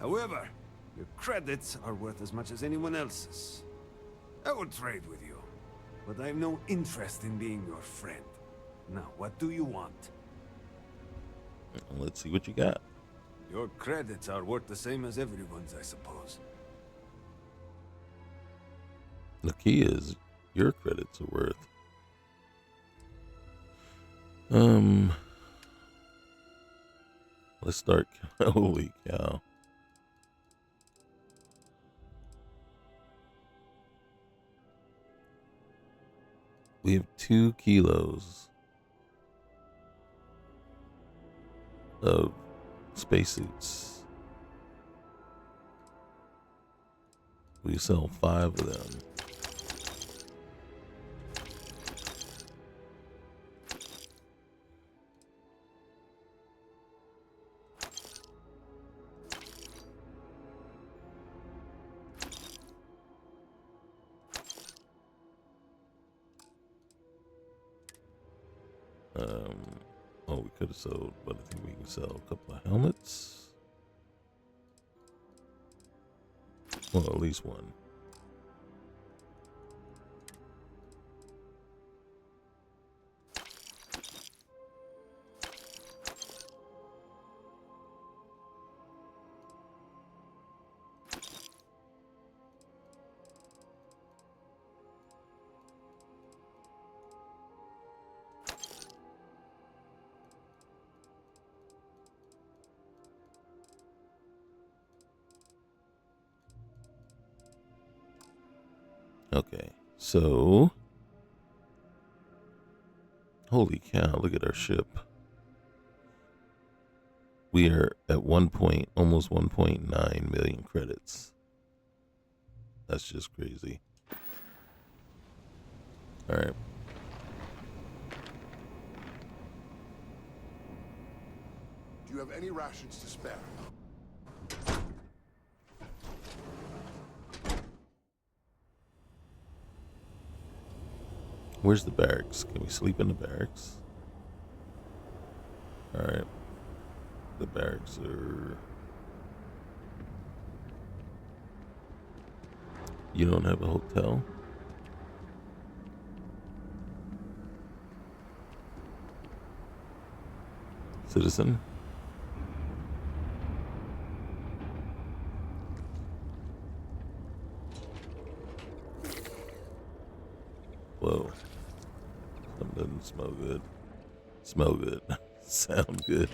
However, your credits are worth as much as anyone else's. I will trade with you, but I have no interest in being your friend. Now, what do you want? Let's see what you got. Your credits are worth the same as everyone's, I suppose. The key is your credits are worth. Let's start. Holy cow. We have 2 kilos of spacesuits. We sell 5 of them. Oh, we could have sold, but I think we can sell a couple of helmets. Well, at least one. Okay, so holy cow, look at our ship. We are at almost 1.9 million credits. That's just crazy. All right. Do you have any rations to spare? Where's the barracks? Can we sleep in the barracks? All right. The barracks are... You don't have a hotel? Citizen? Whoa. Something doesn't smell good. Smell good. Sound good.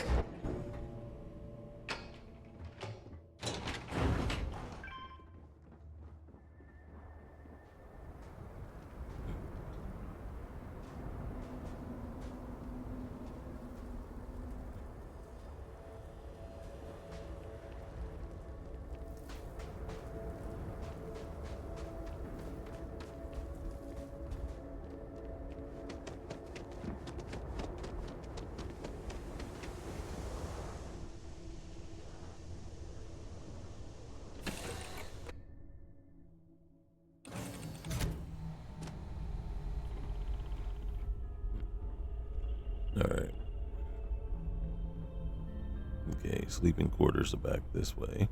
Alright. Okay, sleeping quarters are back this way.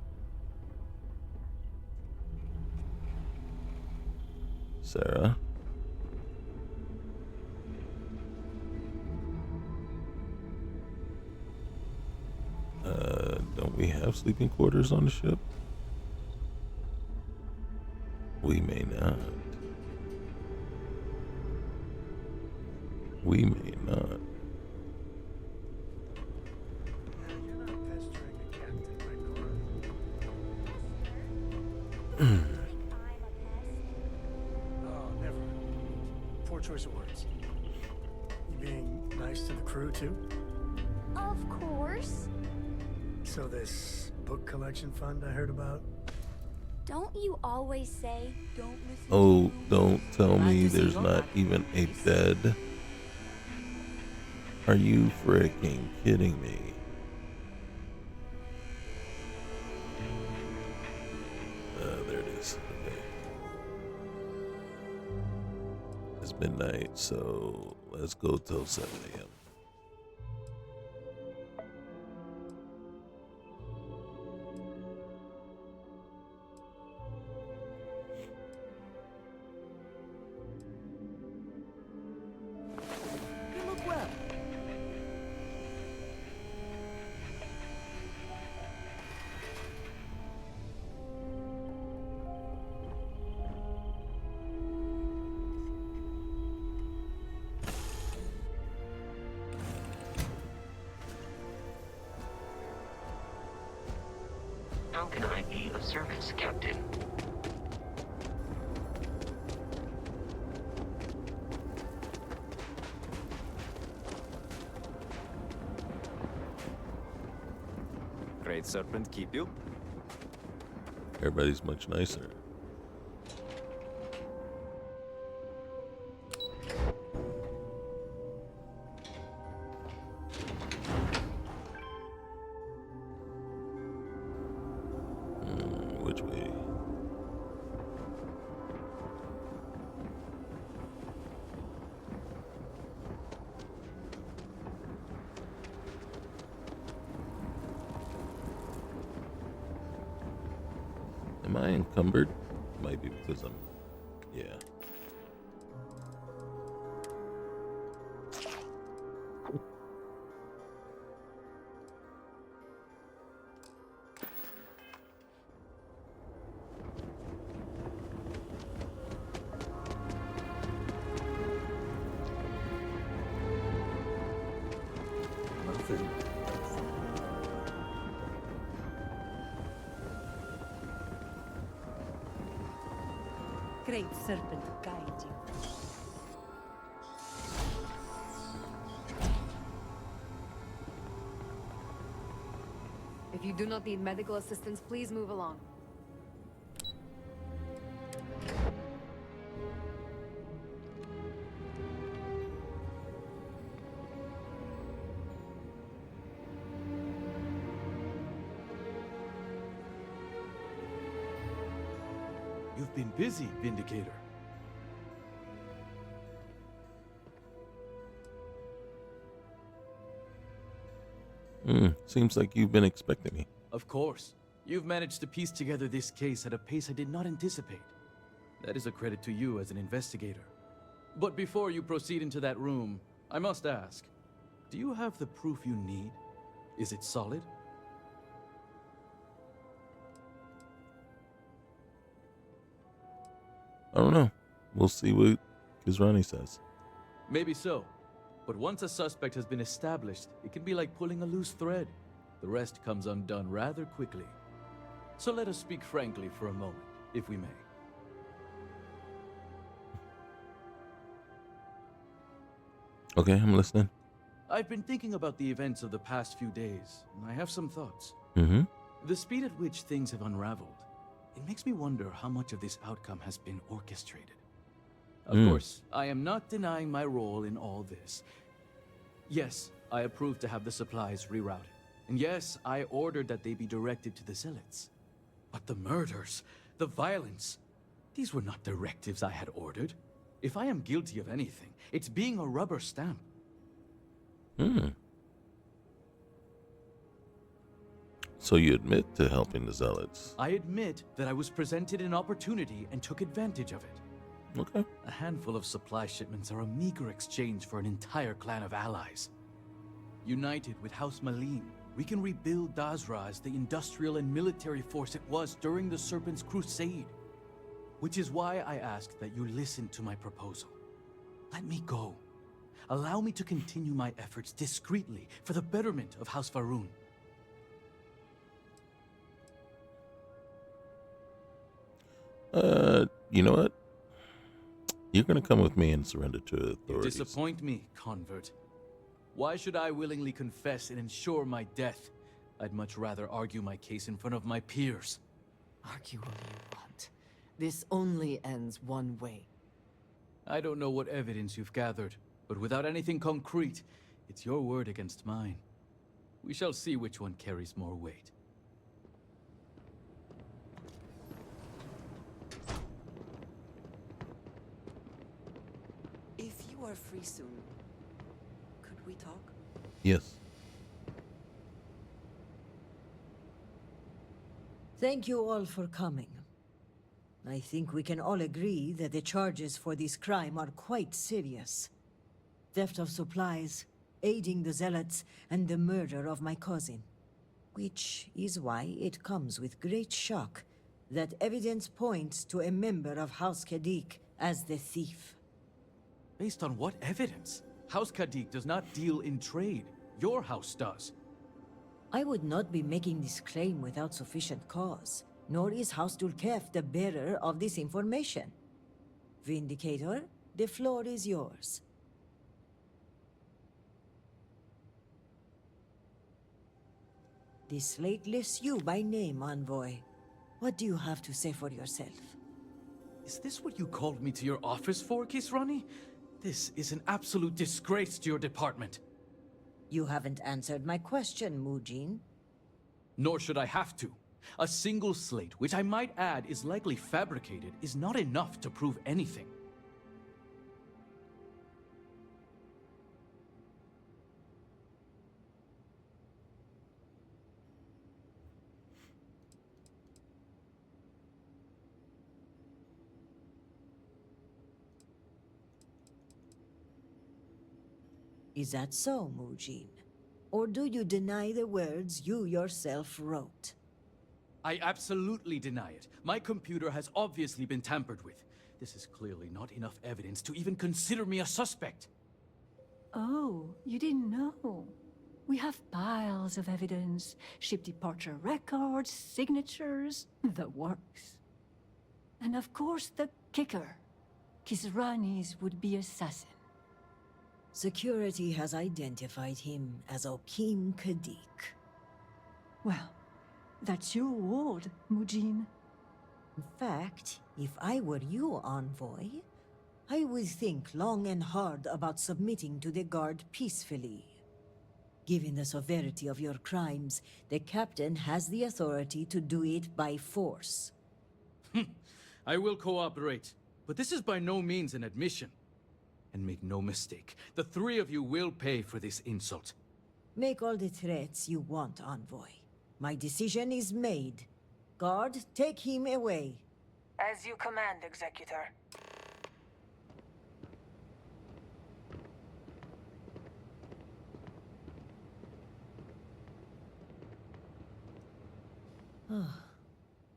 Sarah. Don't we have sleeping quarters on the ship? We may not. We may not. Oh, never. Poor choice of words. You being nice to the crew, too? Of course. So this book collection fund I heard about? Don't you always say, don't listen Oh, don't tell me there's not even a bed. Are you freaking kidding me? There it is. Okay. It's midnight, so let's go till 7 a.m. You look well. How can I be of service, Captain? Great Serpent keep you? Everybody's much nicer. Which way? I encumbered? Might be because I'm... Yeah. Nothing. Great serpent guide you. If you do not need medical assistance, please move along. You've been busy, Vindicator. Seems like you've been expecting me. Of course. You've managed to piece together this case at a pace I did not anticipate. That is a credit to you as an investigator. But before you proceed into that room, I must ask, do you have the proof you need? Is it solid? I don't know. We'll see what Kisrani says. Maybe so. But once a suspect has been established, it can be like pulling a loose thread. The rest comes undone rather quickly. So let us speak frankly for a moment, if we may. Okay, I'm listening. I've been thinking about the events of the past few days, and I have some thoughts. Mm-hmm. The speed at which things have unraveled, it makes me wonder how much of this outcome has been orchestrated. Of course, I am not denying my role in all this. Yes, I approved to have the supplies rerouted. And yes, I ordered that they be directed to the zealots. But the murders, the violence, these were not directives I had ordered. If I am guilty of anything, it's being a rubber stamp. So you admit to helping the zealots? I admit that I was presented an opportunity and took advantage of it. Okay. A handful of supply shipments are a meager exchange for an entire clan of allies. United with House Malin, we can rebuild Dazra as the industrial and military force it was during the Serpent's Crusade. Which is why I ask that you listen to my proposal. Let me go. Allow me to continue my efforts discreetly for the betterment of House Va'ruun. You know what? You're gonna come with me and surrender to You authorities. disappoint me, convert. Why should I willingly confess and ensure my death? I'd much rather argue my case in front of my peers. Argue all you want. This only ends one way. I don't know what evidence you've gathered, but without anything concrete, it's your word against mine. We shall see which one carries more weight. If you are free soon, could we talk? Yes. Thank you all for coming. I think we can all agree that the charges for this crime are quite serious. Theft of supplies, aiding the zealots, and the murder of my cousin. Which is why it comes with great shock that evidence points to a member of House Kadik as the thief. Based on what evidence? House Kadik does not deal in trade. Your house does. I would not be making this claim without sufficient cause, nor is House Dulkef the bearer of this information. Vindicator, the floor is yours. This slate lists you by name, Envoy. What do you have to say for yourself? Is this what you called me to your office for, Kisrani? This is an absolute disgrace to your department. You haven't answered my question, Mujin. Nor should I have to. A single slate, which I might add is likely fabricated, is not enough to prove anything. Is that so, Mujin? Or do you deny the words you yourself wrote? I absolutely deny it. My computer has obviously been tampered with. This is clearly not enough evidence to even consider me a suspect. Oh, you didn't know. We have piles of evidence, ship departure records, signatures, the works. And of course the kicker. Kisrani's would-be assassin. Security has identified him as Okim Kadik. Well, that's your ward, Mujin. In fact, if I were you, Envoy, I would think long and hard about submitting to the Guard peacefully. Given the severity of your crimes, the Captain has the authority to do it by force. I will cooperate, but this is by no means an admission. And make no mistake, the three of you will pay for this insult. Make all the threats you want, Envoy. My decision is made. Guard, take him away. As you command, Executor.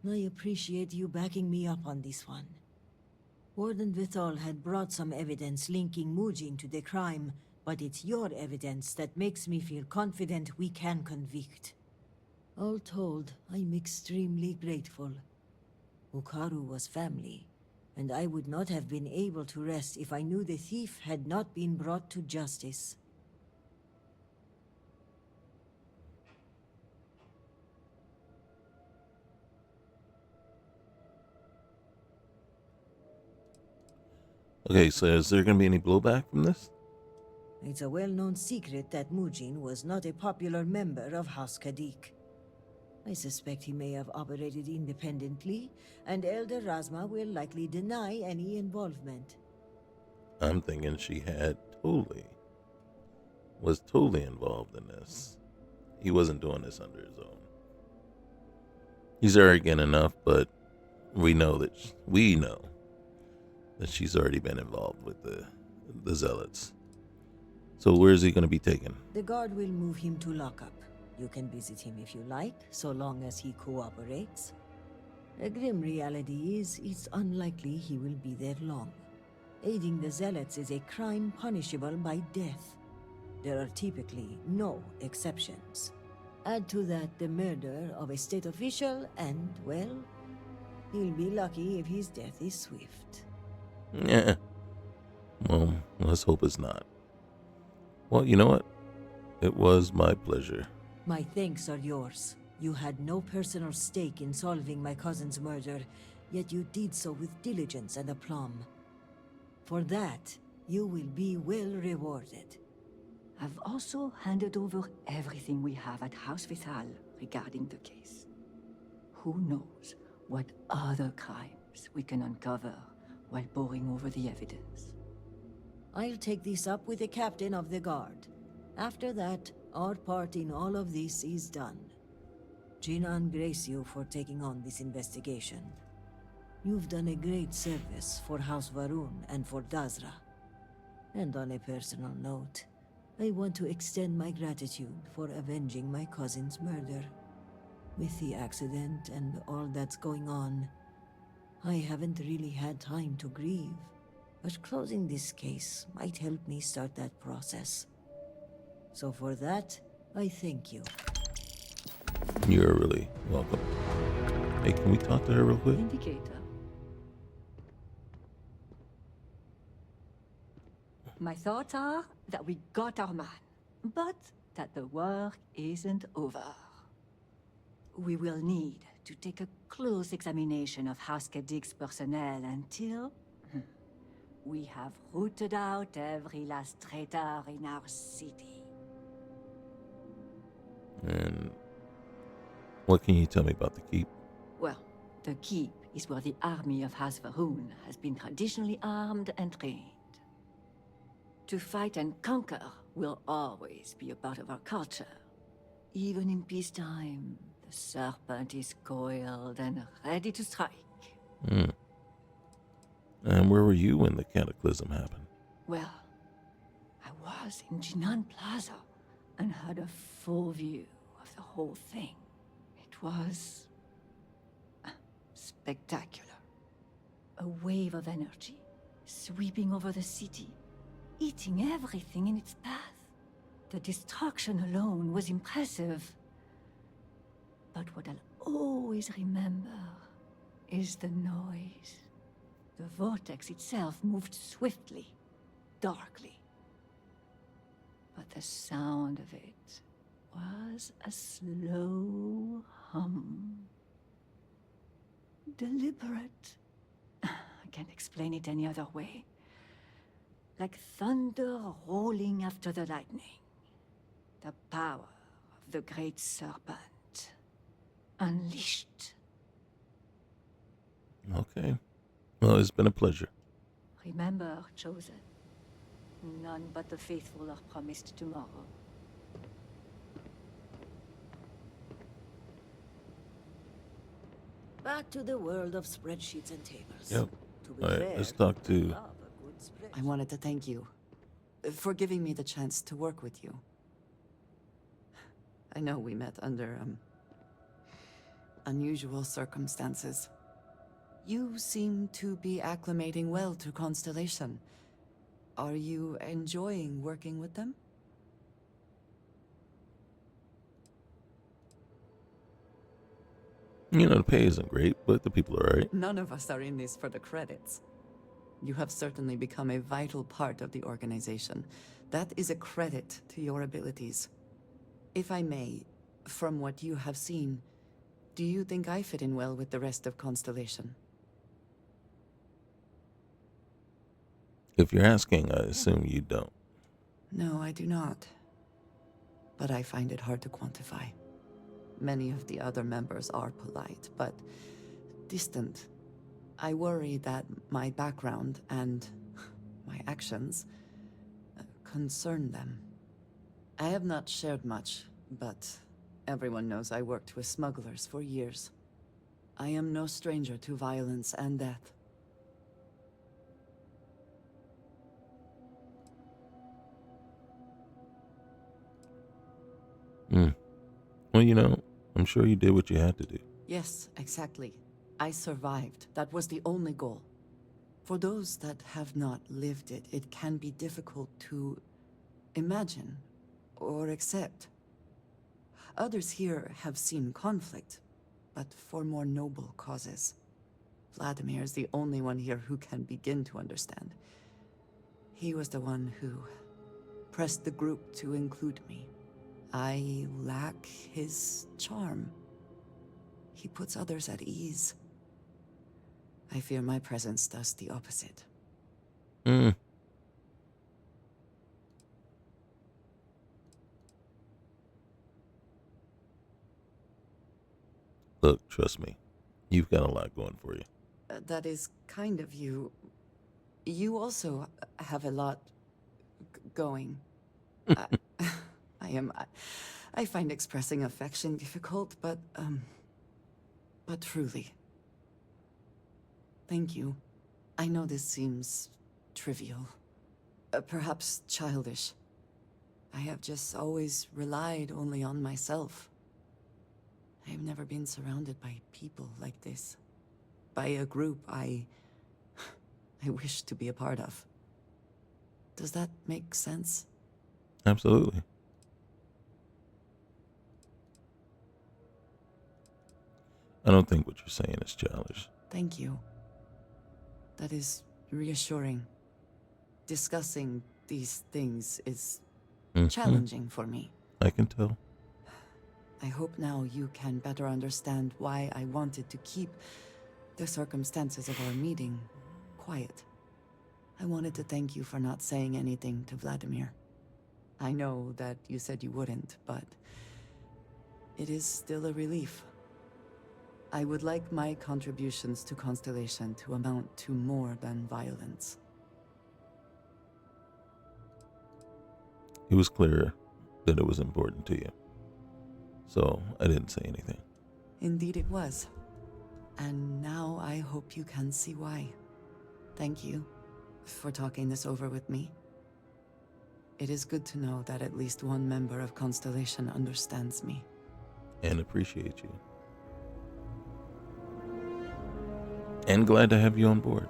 I appreciate you backing me up on this one. Warden Vithal had brought some evidence linking Mujin to the crime, but it's your evidence that makes me feel confident we can convict. All told, I'm extremely grateful. Ukaru was family, and I would not have been able to rest if I knew the thief had not been brought to justice. Okay, so is there going to be any blowback from this? It's a well-known secret that Mujin was not a popular member of House Kadik. I suspect he may have operated independently, and Elder Razma will likely deny any involvement. I'm thinking she was totally involved in this. He wasn't doing this under his own. He's arrogant enough, but we know that she's already been involved with the zealots. So where is he going to be taken? The guard will move him to lockup. You can visit him if you like, so long as he cooperates. A grim reality is, it's unlikely he will be there long. Aiding the zealots is a crime punishable by death. There are typically no exceptions. Add to that the murder of a state official and, well, he'll be lucky if his death is swift. Yeah. Well, let's hope it's not. Well, you know what? It was my pleasure. My thanks are yours. You had no personal stake in solving my cousin's murder, yet you did so with diligence and aplomb. For that, you will be well rewarded. I've also handed over everything we have at House Vithal regarding the case. Who knows what other crimes we can uncover while poring over the evidence. I'll take this up with the captain of the guard. After that, our part in all of this is done. Jinan grace you for taking on this investigation. You've done a great service for House Varun and for Dazra. And on a personal note, I want to extend my gratitude for avenging my cousin's murder. With the accident and all that's going on, I haven't really had time to grieve, but closing this case might help me start that process. So for that, I thank you. You're really welcome. Hey, can we talk to her real quick? Indicator. My thoughts are that we got our man, but that the work isn't over. We will need to take a close examination of House Kadik's personnel until we have rooted out every last traitor in our city. And what can you tell me about the keep? Well, the keep is where the army of House Varun has been traditionally armed and trained. To fight and conquer will always be a part of our culture. Even in peacetime, the serpent is coiled and ready to strike. And where were you when the cataclysm happened? Well, I was in Jinan Plaza and had a full view of the whole thing. It was spectacular. A wave of energy sweeping over the city, eating everything in its path. The destruction alone was impressive. But what I'll always remember is the noise. The vortex itself moved swiftly, darkly. But the sound of it was a slow hum. Deliberate. I can't explain it any other way. Like thunder rolling after the lightning. The power of the great serpent. Unleashed. Okay. Well, it's been a pleasure. Remember, Chosen. None but the faithful are promised tomorrow. Back to the world of spreadsheets and tables. Yep. To be All right, fair, let's talk to... love a good spreadsheet. I wanted to thank you for giving me the chance to work with you. I know we met under, unusual circumstances. You seem to be acclimating well to Constellation. Are you enjoying working with them? You know, the pay isn't great, but the people are alright. None of us are in this for the credits. You have certainly become a vital part of the organization. That is a credit to your abilities. If I may, from what you have seen, do you think I fit in well with the rest of Constellation? If you're asking, I assume you don't. No, I do not. But I find it hard to quantify. Many of the other members are polite, but distant. I worry that my background and my actions concern them. I have not shared much, but everyone knows I worked with smugglers for years. I am no stranger to violence and death. Well, you know, I'm sure you did what you had to do. Yes, exactly. I survived. That was the only goal. For those that have not lived it, it can be difficult to imagine or accept. Others here have seen conflict, but for more noble causes. Vladimir is the only one here who can begin to understand. He was the one who pressed the group to include me. I lack his charm. He puts others at ease. I fear my presence does the opposite. Look, trust me, you've got a lot going for you. That is kind of you. You also have a lot going. I find expressing affection difficult, but truly. Thank you. I know this seems trivial. Perhaps childish. I have just always relied only on myself. I have never been surrounded by people like this. By a group I wish to be a part of. Does that make sense? Absolutely. I don't think what you're saying is childish. Thank you. That is reassuring. Discussing these things is challenging for me. I can tell. I hope now you can better understand why I wanted to keep the circumstances of our meeting quiet. I wanted to thank you for not saying anything to Vladimir. I know that you said you wouldn't, but it is still a relief. I would like my contributions to Constellation to amount to more than violence. It was clear that it was important to you. So I didn't say anything. Indeed it was. And now I hope you can see why. Thank you for talking this over with me. It is good to know that at least one member of Constellation understands me. And appreciate you. And glad to have you on board.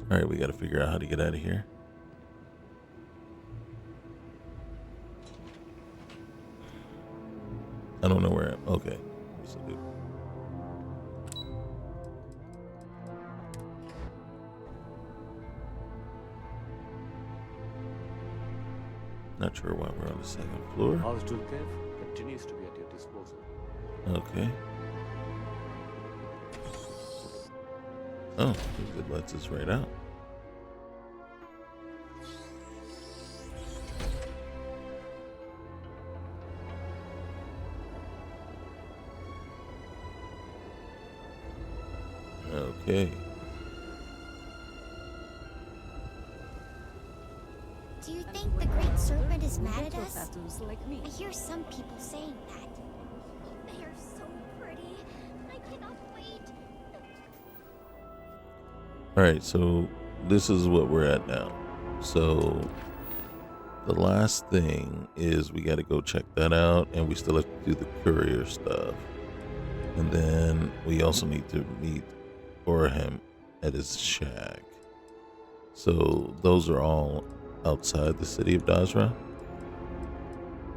Alright, we gotta figure out how to get out of here. I don't know where I'm. Okay. What's to do? Not sure why we're on the second floor. House Dulkev continues to be at your disposal. Okay. Oh, it lets us right out. Okay. Do you think the Great Serpent is mad at us? Like me. I hear some people saying that. They are so pretty. I cannot wait. Alright, so this is what we're at now. So the last thing is we gotta go check that out, and we still have to do the courier stuff. And then we also need to meet Orham at his shack. So those are all outside the city of Dazra.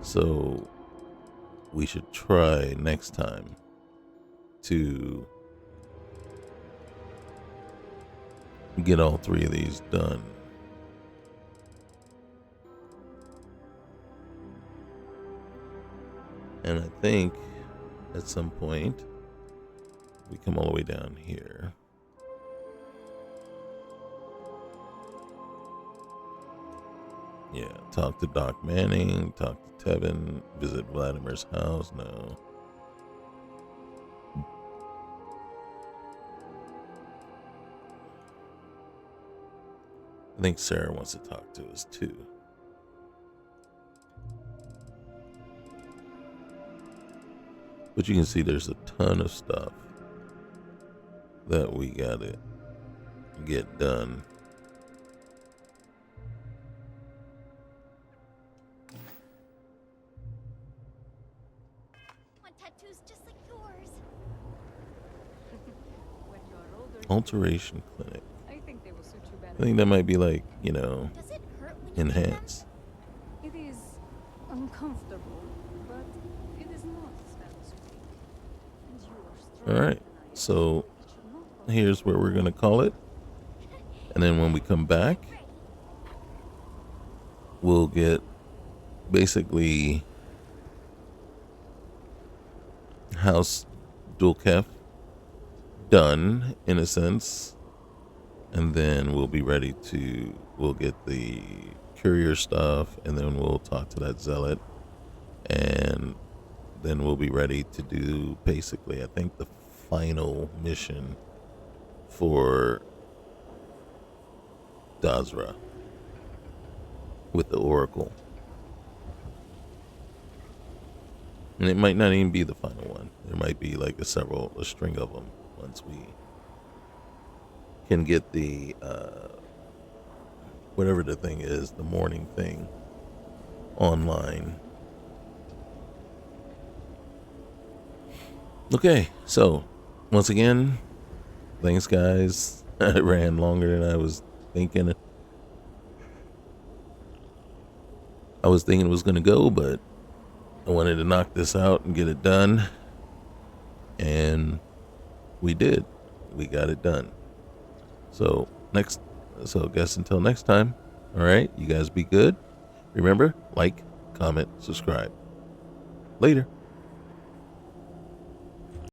So we should try next time to get all three of these done. And I think at some point we come all the way down here. Yeah, talk to Doc Manning, talk to Tevin, visit Vladimir's house. No. I think Sarah wants to talk to us too. But you can see there's a ton of stuff that we gotta get done. Want tattoos just like yours. When you're older, Alteration clinic. I think they will suit you better. I think that might be like, you know, Does it hurt when you enhance. It is uncomfortable, but it is not satisfying. And you are strong. All right, so here's where we're gonna call it, and then when we come back, we'll get basically House Dulkef done in a sense, and then we'll be ready to, we'll get the courier stuff, and then we'll talk to that zealot, and then we'll be ready to do basically, I think, the final mission for Dazra with the Oracle. And it might not even be the final one. There might be like a string of them once we can get the whatever the thing is, the morning thing online. Okay, so once again, thanks guys. It ran longer than I was thinking. I was thinking it was going to go, but I wanted to knock this out and get it done. And we did. We got it done. So I guess until next time. All right, you guys be good. Remember, like, comment, subscribe. Later.